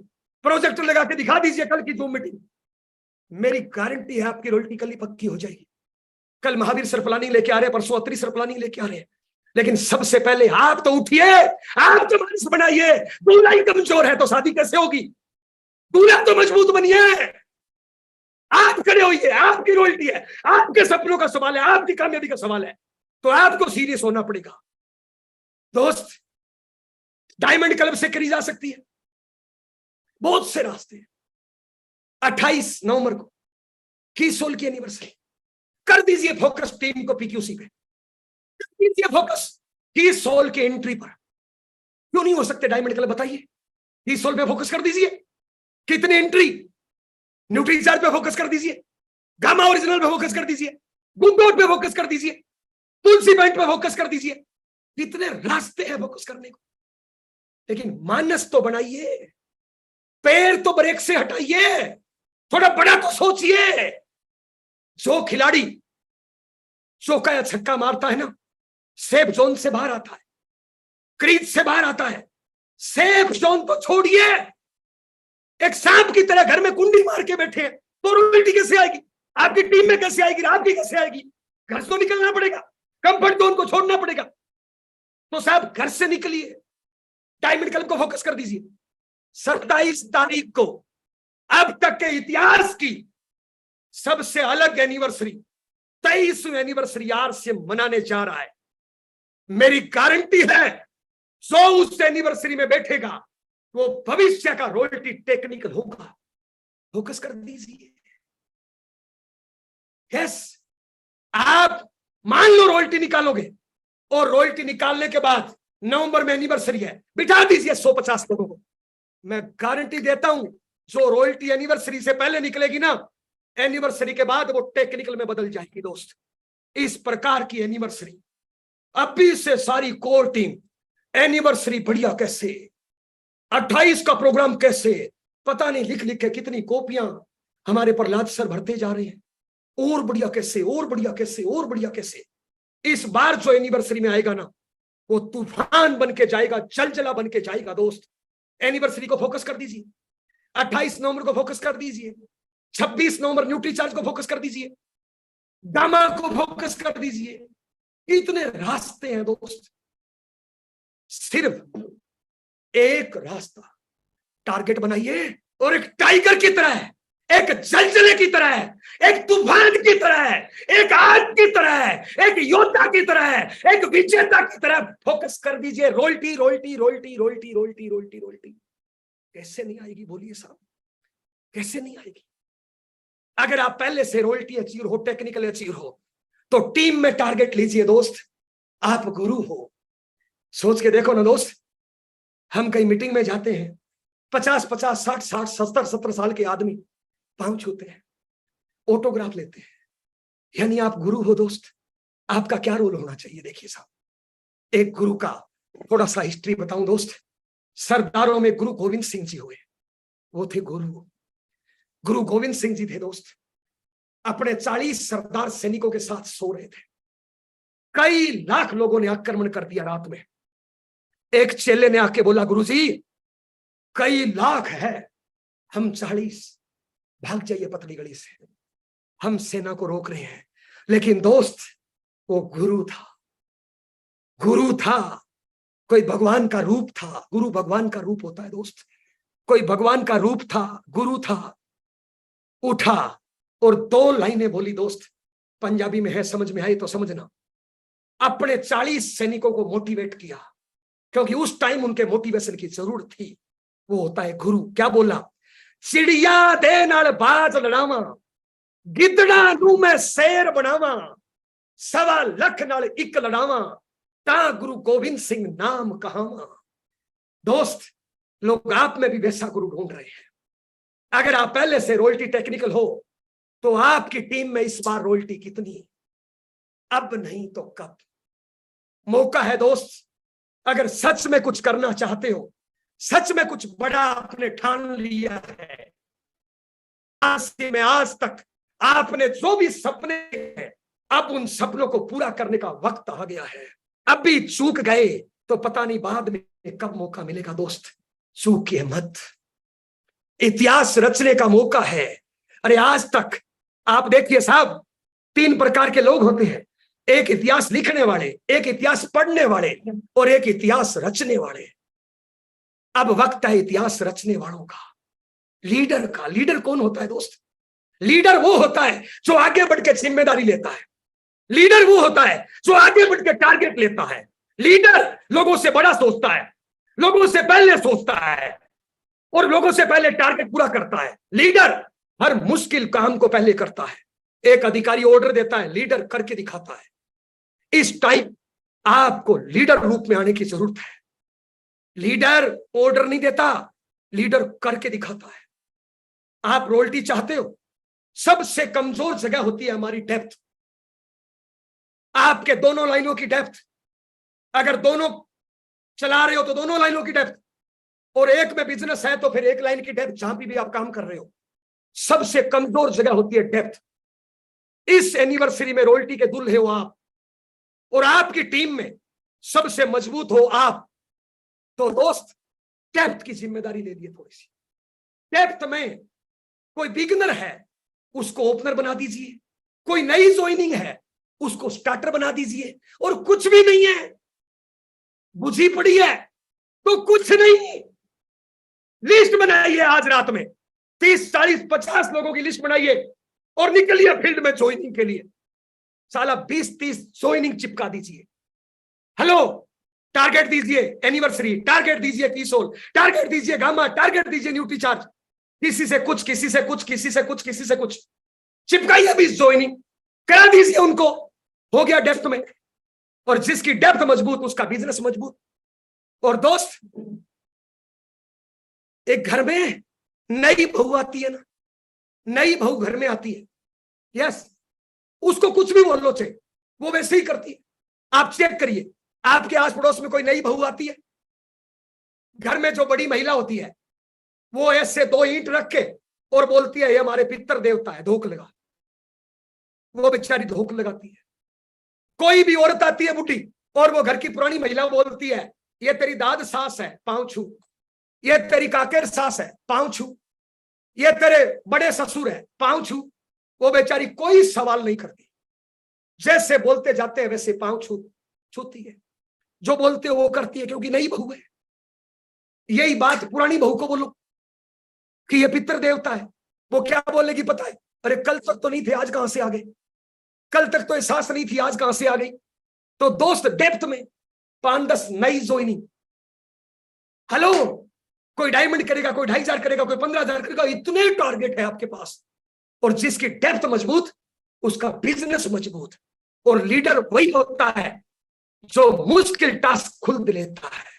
B: प्रोजेक्टर लगा के दिखा दीजिए कल की जूम मीटिंग। मेरी गारंटी है आपकी रॉयल्टी कल ही पक्की हो जाएगी। कल महावीर सर प्लानिंग लेके आ रहे हैं, परसों अत्री सर प्लानिंग लेके आ रहे हैं। लेकिन सबसे पहले आप तो उठिए, आप तो मानस बनाइए। दूल्हा ही कमजोर है तो शादी कैसे होगी? दूल्हा तो मजबूत बनिए। आप खड़े होइए, आपकी रॉयल्टी है, आपके सपनों का सवाल है, आपकी कामयाबी का सवाल है, तो आपको सीरियस होना पड़ेगा। दोस्त, डायमंड क्लब से करी जा सकती है, बहुत से रास्ते हैं। 28 नवंबर को की सोल की एनिवर्सरी, कर दीजिए फोकस टीम को पीक्यूसी पे, कर दीजिए फोकस की सोल के एंट्री पर। क्यों नहीं हो सकते डायमंड क्लब? बताइए, की सोल पे फोकस कर दीजिए। कितने एंट्री? न्यूट्रीचार्ज पे फोकस कर दीजिए, गामा ओरिजिनल पे फोकस कर दीजिए, गुड पे फोकस कर दीजिए, तुलसी बैंड पे फोकस कर दीजिए। कितने रास्ते हैं फोकस करने को। लेकिन मानस तो बनाइए, पैर तो ब्रेक से हटाइए, थोड़ा बड़ा तो सोचिए। जो खिलाड़ी चौका या छक्का मारता है ना, सेफ जोन से बाहर आता है, क्रीज से बाहर आता है। सेफ जोन तो छोड़िए, एक सांप की तरह घर में कुंडी मार के बैठे हैं, तो रॉयल्टी कैसे आएगी? आपकी टीम में कैसे आएगी? आपकी कैसे आएगी? घर से तो निकलना पड़ेगा, कंफर्ट जोन को छोड़ना पड़ेगा। तो साहब घर से निकलिए, डायमंड क्लब को फोकस कर दीजिए। 27 तारीख को अब तक के इतिहास की सबसे अलग एनिवर्सरी, 23वीं एनिवर्सरी आज से मनाने जा रहा है। मेरी गारंटी है, जो उस एनिवर्सरी में बैठेगा वो भविष्य का रॉयल्टी टेक्निकल होगा। फोकस कर दीजिए। यस, आप मान लो रॉयल्टी निकालोगे, और रॉयल्टी निकालने के बाद नवंबर में एनिवर्सरी है, बिठा दीजिए 150 लोगों को। मैं गारंटी देता हूं, जो रॉयल्टी एनिवर्सरी से पहले निकलेगी ना, एनिवर्सरी के बाद वो टेक्निकल में बदल जाएगी। दोस्त, इस प्रकार की एनिवर्सरी अभी से सारी कोर टीम, एनिवर्सरी बढ़िया कैसे, 28 का प्रोग्राम कैसे, पता नहीं लिख लिख के कितनी कॉपियां हमारे प्रहलाद सर भरते जा रहे हैं। और बढ़िया कैसे, और बढ़िया कैसे, और बढ़िया कैसे। इस बार जो एनिवर्सरी में आएगा ना, वो तूफान बन के जाएगा, जलजला बन के जाएगा। दोस्त, एनिवर्सरी को फोकस कर दीजिए, 28 नवंबर को फोकस कर दीजिए, 26 नवंबर न्यूट्रीचार्ज को फोकस कर दीजिए, गामा को फोकस कर दीजिए। इतने रास्ते हैं दोस्त, सिर्फ एक रास्ता टारगेट बनाइए, और एक टाइगर की तरह है, एक जलजले की तरह है, एक तूफान की तरह है, एक आग की तरह है, एक योद्धा की तरह है, एक विजेता की तरह फोकस कर दीजिए। Royalty royalty royalty royalty royalty royalty royalty कैसे नहीं आएगी? बोलिए साहब, कैसे नहीं आएगी? अगर आप पहले से रॉयल्टी अचीवर हो, टेक्निकल अचीवर हो, तो टीम में टारगेट लीजिए। दोस्त, आप गुरु हो। सोच के देखो ना दोस्त, हम कहीं मीटिंग में जाते हैं, 50-50, 60-60, 70-70 साल के आदमी पांव छूते हैं, ऑटोग्राफ लेते हैं, यानी आप गुरु हो। दोस्त, आपका क्या रोल होना चाहिए? देखिए साहब, एक गुरु का थोड़ा सा हिस्ट्री बताऊं दोस्त। सरदारों में गुरु गोविंद सिंह जी हुए, वो थे गुरु। गुरु गोविंद सिंह जी थे दोस्त, अपने 40 सरदार सैनिकों के साथ सो रहे थे। कई लाख लोगों ने आक्रमण कर दिया रात में। एक चेले ने आके बोला, गुरुजी कई लाख है, हम 40, भाग जाइए पतली गली से। हम सेना को रोक रहे हैं, लेकिन दोस्त वो गुरु था, गुरु था, कोई भगवान का रूप था। गुरु भगवान का रूप होता है दोस्त, कोई भगवान का रूप था, गुरु था। उठा और 2 लाइनें बोली दोस्त, पंजाबी में है, समझ में आई तो समझना। अपने 40 सैनिकों को मोटिवेट किया, क्योंकि उस टाइम उनके मोटिवेशन की जरूरत थी। वो होता है गुरु। क्या बोला? चिड़िया दे नाल बाज लड़ावा, गिदड़ा नू मैं शेर बनावा, 1.25 लाख नाल एक लड़ावा, ता गुरु गोविंद सिंह नाम कहावा। दोस्त, लोग आप में भी वैसा गुरु ढूंढ रहे हैं। अगर आप पहले से रॉयल्टी टेक्निकल हो तो आपकी टीम में इस बार रॉयल्टी कितनी? अब नहीं तो कब? मौका है दोस्त। अगर सच में कुछ करना चाहते हो, सच में कुछ बड़ा आपने ठान लिया है, आज तक आपने जो भी सपने हैं, अब उन सपनों को पूरा करने का वक्त आ गया है। अब भी चूक गए तो पता नहीं बाद में कब मौका मिलेगा। दोस्त, चूकिए मत, इतिहास रचने का मौका है। अरे आज तक आप देखिए साहब, 3 प्रकार के लोग होते हैं, एक इतिहास लिखने वाले, एक इतिहास पढ़ने वाले और एक इतिहास रचने वाले। अब वक्त है इतिहास रचने वालों का, लीडर का। लीडर कौन होता है दोस्त? लीडर वो होता है जो आगे बढ़ के जिम्मेदारी लेता है। लीडर वो होता है जो आगे बढ़ के टारगेट लेता है। लीडर लोगों से बड़ा सोचता है, लोगों से पहले सोचता है और लोगों से पहले टारगेट पूरा करता है। लीडर हर मुश्किल काम को पहले करता है। एक अधिकारी ऑर्डर देता है, लीडर करके दिखाता है। इस टाइम आपको लीडर रूप में आने की जरूरत है। लीडर ऑर्डर नहीं देता, लीडर करके दिखाता है। आप रॉयल्टी चाहते हो? सबसे कमजोर जगह होती है हमारी डेप्थ। आपके दोनों लाइनों की डेप्थ, अगर दोनों चला रहे हो तो दोनों लाइनों की डेप्थ, और एक में बिजनेस है तो फिर एक लाइन की डेप्थ, जहां भी आप काम कर रहे हो। सबसे कमजोर जगह होती है डेप्थ। इस एनिवर्सरी में रॉयल्टी के दुल्हे हो आप, और आपकी टीम में सबसे मजबूत हो आप, तो दोस्त डेप्थ की जिम्मेदारी ले लिए थोड़ी सी। डेप्थ में कोई बिगिनर है उसको ओपनर बना दीजिए, कोई नई ज्वाइनिंग है उसको स्टार्टर बना दीजिए, और कुछ भी नहीं है, बुझी पड़ी है तो कुछ नहीं। लिस्ट बनाइए आज रात में, 30, 40, 50 लोगों की लिस्ट बनाइए और निकलिए फील्ड में ज्वाइनिंग के लिए। साला 20-30 ज्वाइनिंग चिपका दीजिए। हेलो, टारगेट दीजिए एनिवर्सरी, टारगेट दीजिए कीसोल, टारगेट दीजिए गामा, टारगेट दीजिए न्यूट्री चार्ज। किसी से कुछ, किसी से कुछ, किसी से कुछ, किसी से कुछ, चिपकाइए 20 ज्वाइनिंग, करा दीजिए उनको। हो गया डेप्थ में, और जिसकी डेप्थ मजबूत उसका बिजनेस मजबूत। और दोस्त, एक घर में नई बहू आती है ना, नई बहू घर में आती है, यस, उसको कुछ भी बोल लो चे, वो वैसे ही करती है। आप चेक करिए, आपके आस पड़ोस में कोई नई बहू आती है, घर में जो बड़ी महिला होती है वो ऐसे 2 ईंट रख के और बोलती है ये हमारे पितर देवता है, धोख लगा। वो बेचारी धोख लगाती है। कोई भी औरत आती है बुढ़ी, और वो घर की पुरानी महिला बोलती है ये तेरी दाद सास है, पांव छू, ये तेरी काकेर सास है, पांव छू, ये तेरे बड़े ससुर है, पांव छू। वो बेचारी कोई सवाल नहीं करती, जैसे बोलते जाते हैं वैसे पांव छूती है। जो बोलते हो वो करती है, क्योंकि नई बहू है। यही बात पुरानी बहू को बोलो कि ये पितर देवता है, वो क्या बोलेगी पता है? अरे कल तक तो नहीं थे, आज कहां से आ गए? कल तक तो एहसास नहीं थी, आज कहां से आ गई? तो दोस्त, डेप्थ में 5-10 नई ज्वाइनिंग। हेलो, कोई डायमंड करेगा, कोई 2,500 करेगा, कोई 15,000 करेगा, इतने टारगेट है आपके पास। और जिसकी डेप्थ मजबूत उसका बिजनेस मजबूत। और लीडर वही होता है जो मुश्किल टास्क खुद लेता है,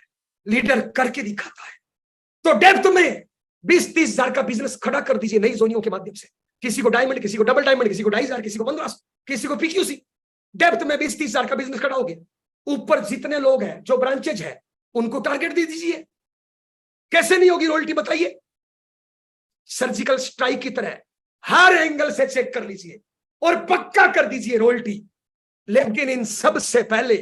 B: लीडर करके दिखाता है। तो डेप्थ में 20-30 हजार का बिजनेस खड़ा कर दीजिए नई जोनियों के माध्यम से। किसी को डायमंड, किसी को डबल डायमंड, किसी को 2,500, किसी को 1500, किसी को पीक्यूसी। डेप्थ में 20-30 हजार का बिजनेस खड़ा हो गया। ऊपर जितने लोग हैं, जो ब्रांचेज है, उनको टारगेट दे दीजिए। कैसे नहीं होगी रॉयल्टी बताइए? सर्जिकल स्ट्राइक की तरह हर एंगल से चेक कर लीजिए और पक्का कर दीजिए रॉयल्टी। लेकिन इन सब से पहले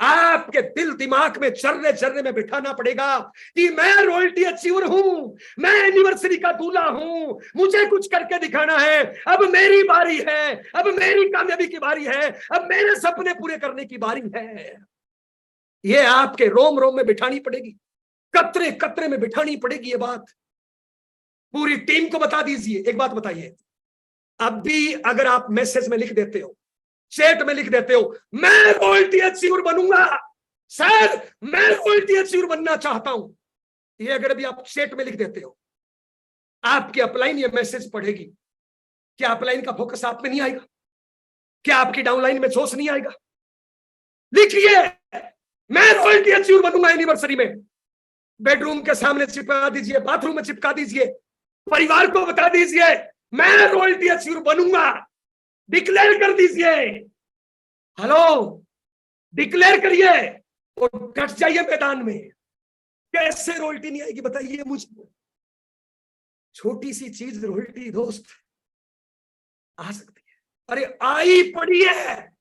B: आपके दिल दिमाग में जर्रे जर्रे में बिठाना पड़ेगा कि मैं रॉयल्टी अचीवर हूं, मैं एनिवर्सरी का दूल्हा हूं, मुझे कुछ करके दिखाना है, अब मेरी बारी है, अब मेरी कामयाबी की बारी है, अब मेरे सपने पूरे करने की बारी है। ये आपके रोम रोम में बिठानी पड़ेगी, कतरे कतरे में बिठानी पड़ेगी ये बात। पूरी टीम को बता दीजिए। एक बात बताइए, अब भी अगर आप मैसेज में लिख देते हो, चैट में लिख देते हो, मैं रॉयल्टी अचीवर बनूंगा सर, मैं रॉयल्टी अचीवर बनना चाहता हूं, ये अगर अभी आप चैट में लिख देते हो, आपकी अपलाइन ये मैसेज पढ़ेगी, क्या अपलाइन का फोकस आप में नहीं आएगा? क्या आपकी डाउनलाइन में जोश नहीं आएगा? लिखिए, मैं रॉयल्टी अचीवर बनूंगा एनिवर्सरी में। बेडरूम के सामने चिपका दीजिए, बाथरूम में चिपका दीजिए, परिवार को बता दीजिए मैं रॉयल्टी अचीवर बनूंगा। डिक्लेयर कर दीजिए, हेलो, डिक्लेयर करिए और डट जाइए मैदान में। कैसे रॉयल्टी नहीं आएगी बताइए मुझे? छोटी सी चीज रॉयल्टी दोस्त आ सकती है, अरे आई पड़ी है।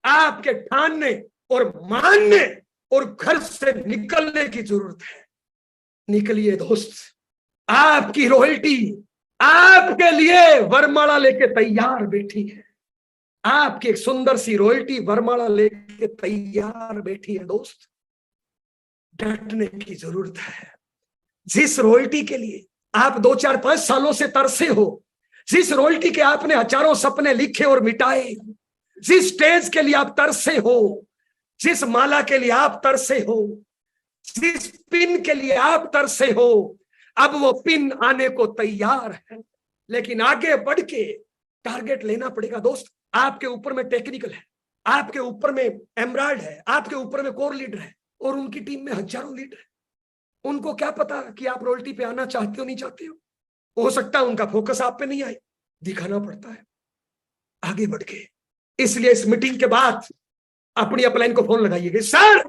B: आपके ठानने और मानने और घर से निकलने की जरूरत है। निकलिए दोस्त, आपकी रॉयल्टी आपके लिए वरमाला लेके तैयार बैठी है। आपकी एक सुंदर सी रॉयल्टी वरमाला लेके तैयार बैठी है दोस्त। डटने की जरूरत है। जिस रॉयल्टी के लिए आप 2, 4, 5 सालों से तरसे हो, जिस रॉयल्टी के आपने हजारों सपने लिखे और मिटाए, जिस स्टेज के लिए आप तरसे हो, जिस माला के लिए आप तरसे हो, जिस पिन के लिए आप तरसे हो, अब वो पिन आने को तैयार है। लेकिन आगे बढ़ के टारगेट लेना पड़ेगा दोस्त। आपके ऊपर में टेक्निकल है, आपके ऊपर में एमराल्ड है, आपके ऊपर में कोर लीडर है और उनकी टीम में हजारों लीडर है। उनको क्या पता कि आप रॉयल्टी पे आना चाहते हो नहीं चाहते हो सकता है उनका फोकस आप पे नहीं आए। दिखाना पड़ता है आगे बढ़ के। इसलिए इस मीटिंग के बाद अपनी अपलाइन को फोन लगाइएगा, सर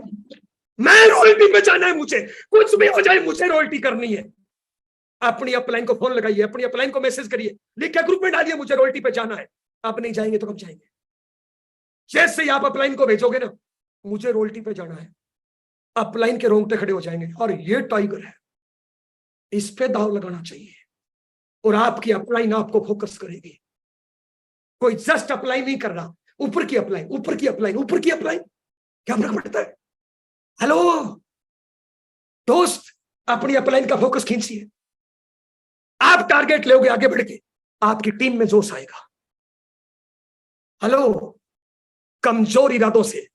B: मैं रॉयल्टी पे जाना है, मुझे कुछ भी हो जाए मुझे रॉयल्टी करनी है। अपनी अपलाइन को फोन लगाइए, अपनी अपलाइन को मैसेज करिए, लिख के ग्रुप में डालिए मुझे रॉयल्टी पे जाना है। आप नहीं जाएंगे तो कब जाएंगे? जैसे ही आप अपलाइन को भेजोगे ना मुझे रॉयल्टी पे जाना है, अपलाइन के रोंगटे खड़े हो जाएंगे और ये टाइगर है, इस पे दाव लगाना चाहिए और आपकी अपलाइन आपको फोकस करेगी। कोई जस्ट अप्लाई नहीं कर रहा, ऊपर की अपलाइन, ऊपर की अपलाइन, ऊपर की अपलाइन, क्या फर्क पड़ता है? हेलो दोस्त, अपनी अपलाइन का फोकस खींचिए। आप टारगेट लोगे आगे बढ़ के, आपकी टीम में जोश आएगा। हेलो, कमजोर इरादों से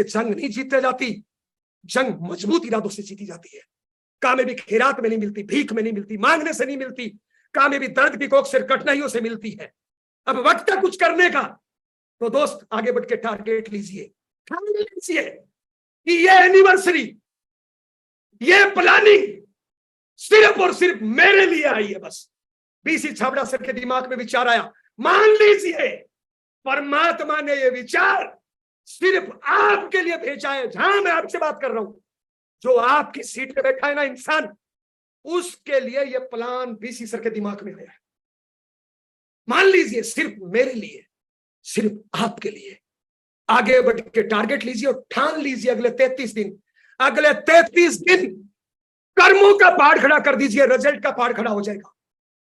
B: जंग नहीं जीते जाती, जंग मजबूत इरादों से जीती जाती है। कामयाबी खैरात में नहीं मिलती, भीख में नहीं मिलती, मांगने से नहीं मिलती, कामयाबी दर्द की कोख से, कठिनाइयों से मिलती है। अब वक्त है कुछ करने का, तो दोस्त आगे बढ़ के टारगेट लीजिए, ठान लीजिए कि ये एनिवर्सरी, ये प्लानिंग सिर्फ और सिर्फ मेरे लिए आई है। बस बीसी छाबड़ा सर के दिमाग में विचार आया, मान लीजिए परमात्मा ने ये विचार सिर्फ आपके लिए भेजा है। जहां मैं आपसे बात कर रहा हूं, जो आपकी सीट पे बैठा है ना इंसान, उसके लिए ये प्लान बीसी सर के दिमाग में आया है। मान लीजिए सिर्फ मेरे लिए, सिर्फ आपके लिए। आगे बढ़ के टारगेट लीजिए और ठान लीजिए अगले 33 दिन कर्मों का पहाड़ खड़ा कर दीजिए, रिजल्ट का पहाड़ खड़ा हो जाएगा।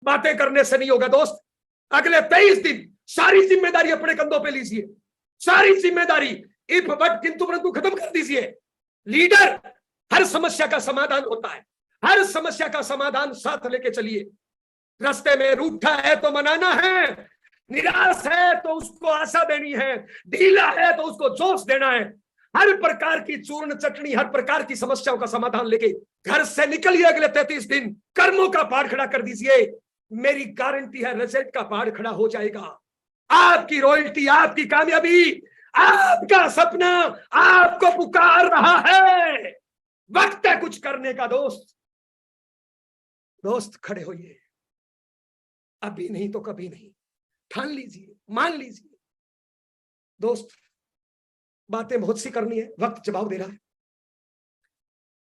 B: बातें करने से नहीं होगा दोस्त। अगले 23 दिन सारी जिम्मेदारी अपने कंधों पे लीजिए, सारी जिम्मेदारी इफ बट किंतु परंतु खत्म कर दीजिए। लीडर, हर समस्या का समाधान होता है, हर समस्या का समाधान साथ लेके चलिए। रास्ते में रूठा है तो मनाना है, निराश है तो उसको आशा देनी है, ढीला है तो उसको जोश देना है। हर प्रकार की चूर्ण चटनी, हर प्रकार की समस्याओं का समाधान लेके घर से निकलिए। अगले 33 दिन कर्मों का पहाड़ खड़ा कर दीजिए। मेरी गारंटी है रिजल्ट का पहाड़ खड़ा हो जाएगा। आपकी रॉयल्टी, आपकी कामयाबी, आपका सपना आपको पुकार रहा है। वक्त है कुछ करने का दोस्त। खड़े होइए, अभी नहीं तो कभी नहीं। ठान लीजिए, मान लीजिए। दोस्त, बातें बहुत सी करनी है, वक्त जवाब दे रहा है।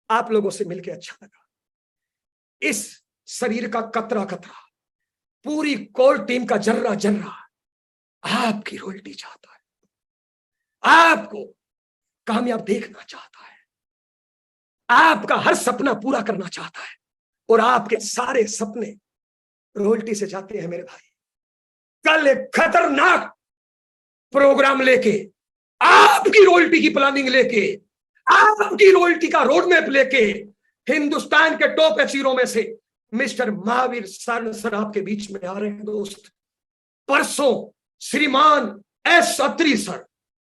B: आप लोगों से मिलकर अच्छा लगा। इस शरीर का कतरा कतरा, पूरी कोर टीम का जर्रा जर्रा आपकी रॉयल्टी चाहता है। आपको कामयाब देखना चाहता है, आपका हर सपना पूरा करना चाहता है, और आपके सारे सपने रॉयल्टी से जाते हैं मेरे भाई। कल एक खतरनाक प्रोग्राम लेके, आपकी रॉयल्टी की प्लानिंग लेके, आपकी रॉयल्टी का रोड मैप लेके, हिंदुस्तान के टॉप एचीरों में से मिस्टर महावीर सर आपके बीच में आ रहे हैं दोस्त। परसों श्रीमान एस अत्री सर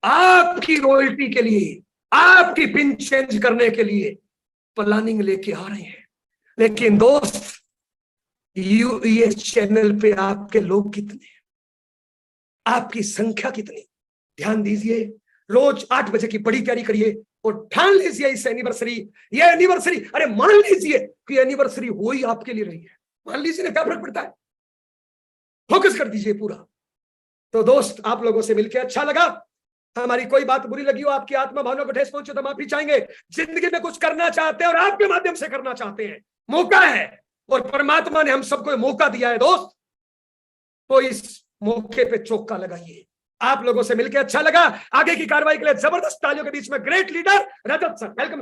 B: आपकी रॉयल्टी के लिए, आपकी पिन चेंज करने के लिए प्लानिंग लेके आ रहे हैं। लेकिन दोस्त, यूएस चैनल पे आपके लोग कितने, आपकी संख्या कितनी, ध्यान दीजिए। रोज 8 बजे की बड़ी तैयारी करिए और ठान लीजिए इस एनिवर्सरी, ये एनिवर्सरी, अरे मान लीजिए कि एनिवर्सरी हो ही आपके लिए रही है, मान लीजिए ना, क्या फर्क पड़ता है, फोकस कर दीजिए पूरा। तो दोस्त, आप लोगों से मिलकर अच्छा लगा। हमारी कोई बात बुरी लगी हो, आपकी आत्मा भावना को ठेस पहुंचे तो माफी चाहेंगे। जिंदगी में कुछ करना चाहते हैं और आपके माध्यम से करना चाहते हैं, मौका है, और परमात्मा ने हम सबको मौका दिया है दोस्त, तो इस मौके पे चौका लगाइए। आप लोगों से मिलकर अच्छा लगा। आगे की कार्रवाई के लिए जबरदस्त तालियों के बीच में great leader Rajat sir, welcome.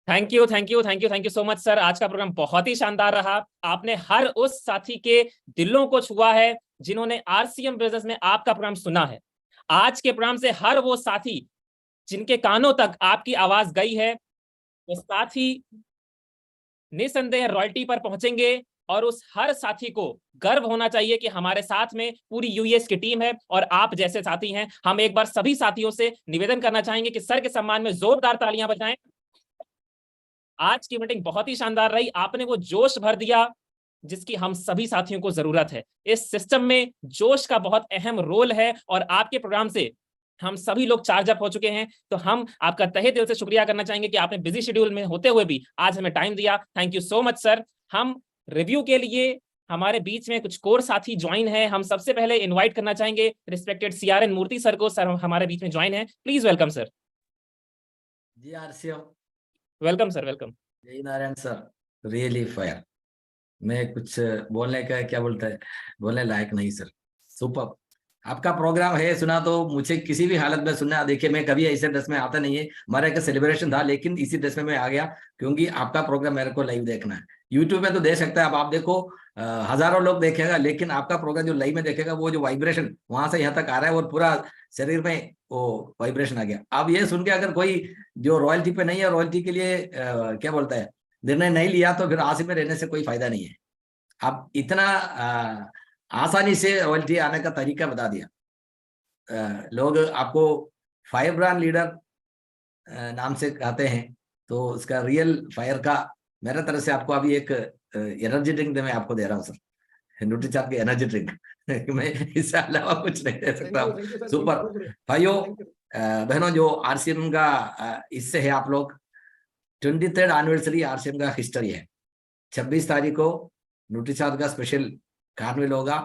A: Thank you, thank you, thank you, thank you so much sir. आज का प्रोग्राम बहुत ही शानदार रहा। आपने हर उस साथी के दिलों को छुआ है जिन्होंने आरसीएम बिजनेस में आपका प्रोग्राम सुना है। आज के प्रोग्राम से हर वो साथी जिनके कानों तक आपकी आवाज गई है, वो साथी निसंदेह रॉयल्टी पर पहुंचेंगे, और उस हर साथी को गर्व होना चाहिए कि हमारे साथ में पूरी यूएस की टीम है और आप जैसे साथी हैं। हम एक बार सभी साथियों से निवेदन करना चाहेंगे कि सर के सम्मान में जोरदार तालियां बजाएं। आज की मीटिंग बहुत ही शानदार रही। आपने वो जोश भर दिया जिसकी हम सभी साथियों को जरूरत है। इस सिस्टम में जोश का बहुत अहम रोल है और आपके प्रोग्राम से हम सभी लोग चार्ज अप हो चुके हैं। तो हम आपका तहे दिल से शुक्रिया करना चाहेंगे कि आपने बिजी शेड्यूल में होते हुए भी आज हमें टाइम दिया। Thank you so much sir. हम रिव्यू के लिए हमारे बीच में कुछ कोर साथी ज्वाइन है। हम सबसे पहले इनवाइट करना चाहेंगे रिस्पेक्टेड सीआरएन मूर्ति सर को। सर हमारे बीच में ज्वाइन है, प्लीज वेलकम सर।
C: जी RCM,
A: welcome sir, welcome.
C: Jai Narayan sir, really fire. मैं कुछ बोलने का क्या बोलता है, बोलने लायक नहीं सर। सुपर आपका प्रोग्राम है, सुना तो मुझे किसी भी हालत में सुनना। देखिए मैं कभी ऐसे ड्रेस में आता नहीं है, हमारा एक सेलिब्रेशन था लेकिन इसी ड्रेस में मैं आ गया क्योंकि आपका प्रोग्राम मेरे को लाइव देखना है। यूट्यूब में तो देख सकता है, अब आप देखो हजारों लोग देखेगा, लेकिन आपका प्रोग्राम जो लाइव में देखेगा वो जो वाइब्रेशन वहां से यहाँ तक आ रहा है और पूरा शरीर में वो वाइब्रेशन आ गया। अब ये सुन के अगर कोई जो रॉयल्टी पे नहीं है, रॉयल्टी के लिए क्या बोलता है, निर्णय नहीं लिया, तो फिर आसिम में रहने से कोई फायदा नहीं है। अब इतना आसानी से रॉयल्टी आने का तरीका बता दिया। लोग आपको फायर ब्रांड लीडर नाम से कहते हैं, तो उसका रियल फायर का मेरे तरफ से आपको अभी एक एनर्जी ड्रिंक मैं आपको दे रहा हूँ सर, न्यूट्रीचार्ज की एनर्जी ड्रिंक। मैं इससे अलावा कुछ नहीं दे सकता हूँ। सुपर भाइयों बहनों, जो आरसीएम का इससे है, आप लोग 23rd एनिवर्सरी आरसीएम का हिस्ट्री है। 26 तारीख को न्यूट्रीचार्ज का स्पेशल कार्निवल होगा,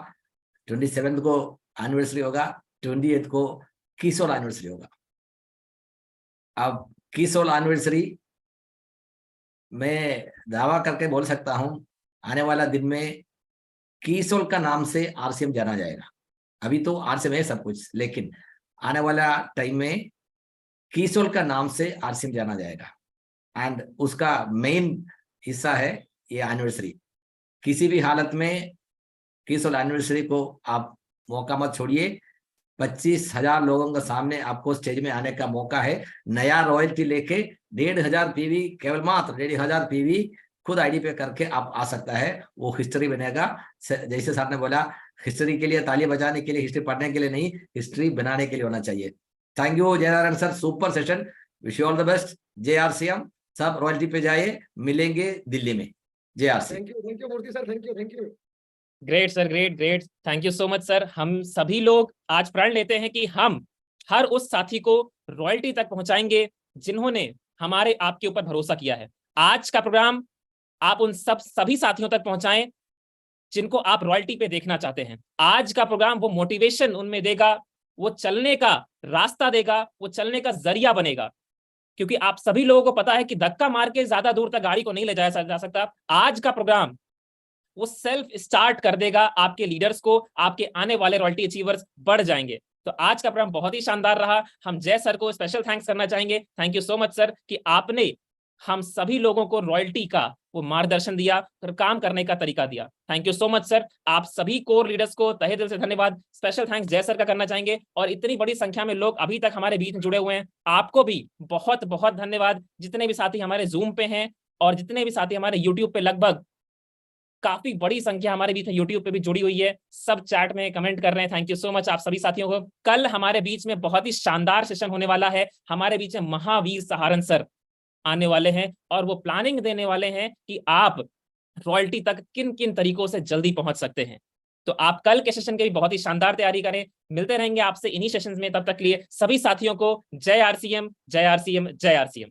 C: 27 को एनिवर्सरी होगा, 28 को कीसोल एनिवर्सरी होगा। अब कीसोल एनिवर्सरी मैं दावा करके बोल सकता हूं, आने वाला दिन में कीसोल का नाम से आरसीएम जाना जाएगा। अभी तो आरसीएम है सब कुछ, लेकिन आने वाला टाइम में कीसोल का नाम से आरसीएम जाना जाएगा। एंड उसका मेन हिस्सा है ये एनिवर्सरी। किसी भी हालत में कीसोल एनिवर्सरी को आप मौका मत छोड़िए। 25,000 लोगों के सामने आपको स्टेज में आने का मौका है। नया रॉयल्टी लेके 1,500 पीवी, केवल मात्र 1,500 पीवी खुद आईडी पे करके आप आ सकता है। वो हिस्ट्री बनेगा। जैसे सर ने बोला, हिस्ट्री के लिए ताली बजाने के लिए, हिस्ट्री पढ़ने के लिए नहीं, हिस्ट्री बनाने के लिए होना चाहिए। Thank you Jai Narayan sir, super session, wish you all the best. जय आरसीएम, सब रॉयल्टी पे जाइए, मिलेंगे दिल्ली में। जय RCM.
B: Thank you Murthy sir, thank you.
A: Great sir, great great, thank you so much sir. हम सभी लोग आज प्रण लेते हैं कि हम हर उस साथी को रॉयल्टी तक पहुंचाएंगे जिन्होंने हमारे आपके ऊपर भरोसा किया है। आज का प्रोग्राम आप उन सभी साथियों तक पहुंचाएं जिनको आप रॉयल्टी पे देखना चाहते हैं। आज का प्रोग्राम वो मोटिवेशन उनमें देगा, वो चलने का रास्ता देगा, वो चलने का जरिया बनेगा। क्योंकि आप सभी लोगों को पता है कि धक्का मार के ज्यादा दूर तक गाड़ी को नहीं ले जाया जा सकता। आज का प्रोग्राम वो सेल्फ स्टार्ट कर देगा आपके लीडर्स को, आपके आने वाले रॉयल्टी अचीवर्स बढ़ जाएंगे। तो आज का प्रोग्राम बहुत ही शानदार रहा। हम जय सर को स्पेशल थैंक्स करना चाहेंगे। Thank you so much sir कि आपने हम सभी लोगों को रॉयल्टी का वो मार्गदर्शन दिया और काम करने का तरीका दिया। Thank you so much sir. आप सभी कोर लीडर्स को तहे दिल से धन्यवाद। स्पेशल थैंक्स जय सर का करना चाहेंगे। और इतनी बड़ी संख्या में लोग अभी तक हमारे बीच में जुड़े हुए हैं, आपको भी बहुत बहुत धन्यवाद। जितने भी साथी हमारे जूम पे हैं और जितने भी साथी हमारे यूट्यूब पे, लगभग काफी बड़ी संख्या हमारे बीच में यूट्यूब पे भी जुड़ी हुई है, सब चैट में कमेंट कर रहे हैं। थैंक यू सो मच आप सभी साथियों को। कल हमारे बीच में बहुत ही शानदार सेशन होने वाला है। हमारे बीच में महावीर सहारन सर आने वाले हैं और वो प्लानिंग देने वाले हैं कि आप रॉयल्टी तक किन किन तरीकों से जल्दी पहुंच सकते हैं। तो आप कल के सेशन की भी बहुत ही शानदार तैयारी करें। मिलते रहेंगे आपसे इन्हीं सेशंस में। तब तक के लिए सभी साथियों को जय आरसीएम, जय आरसीएम, जय आरसीएम।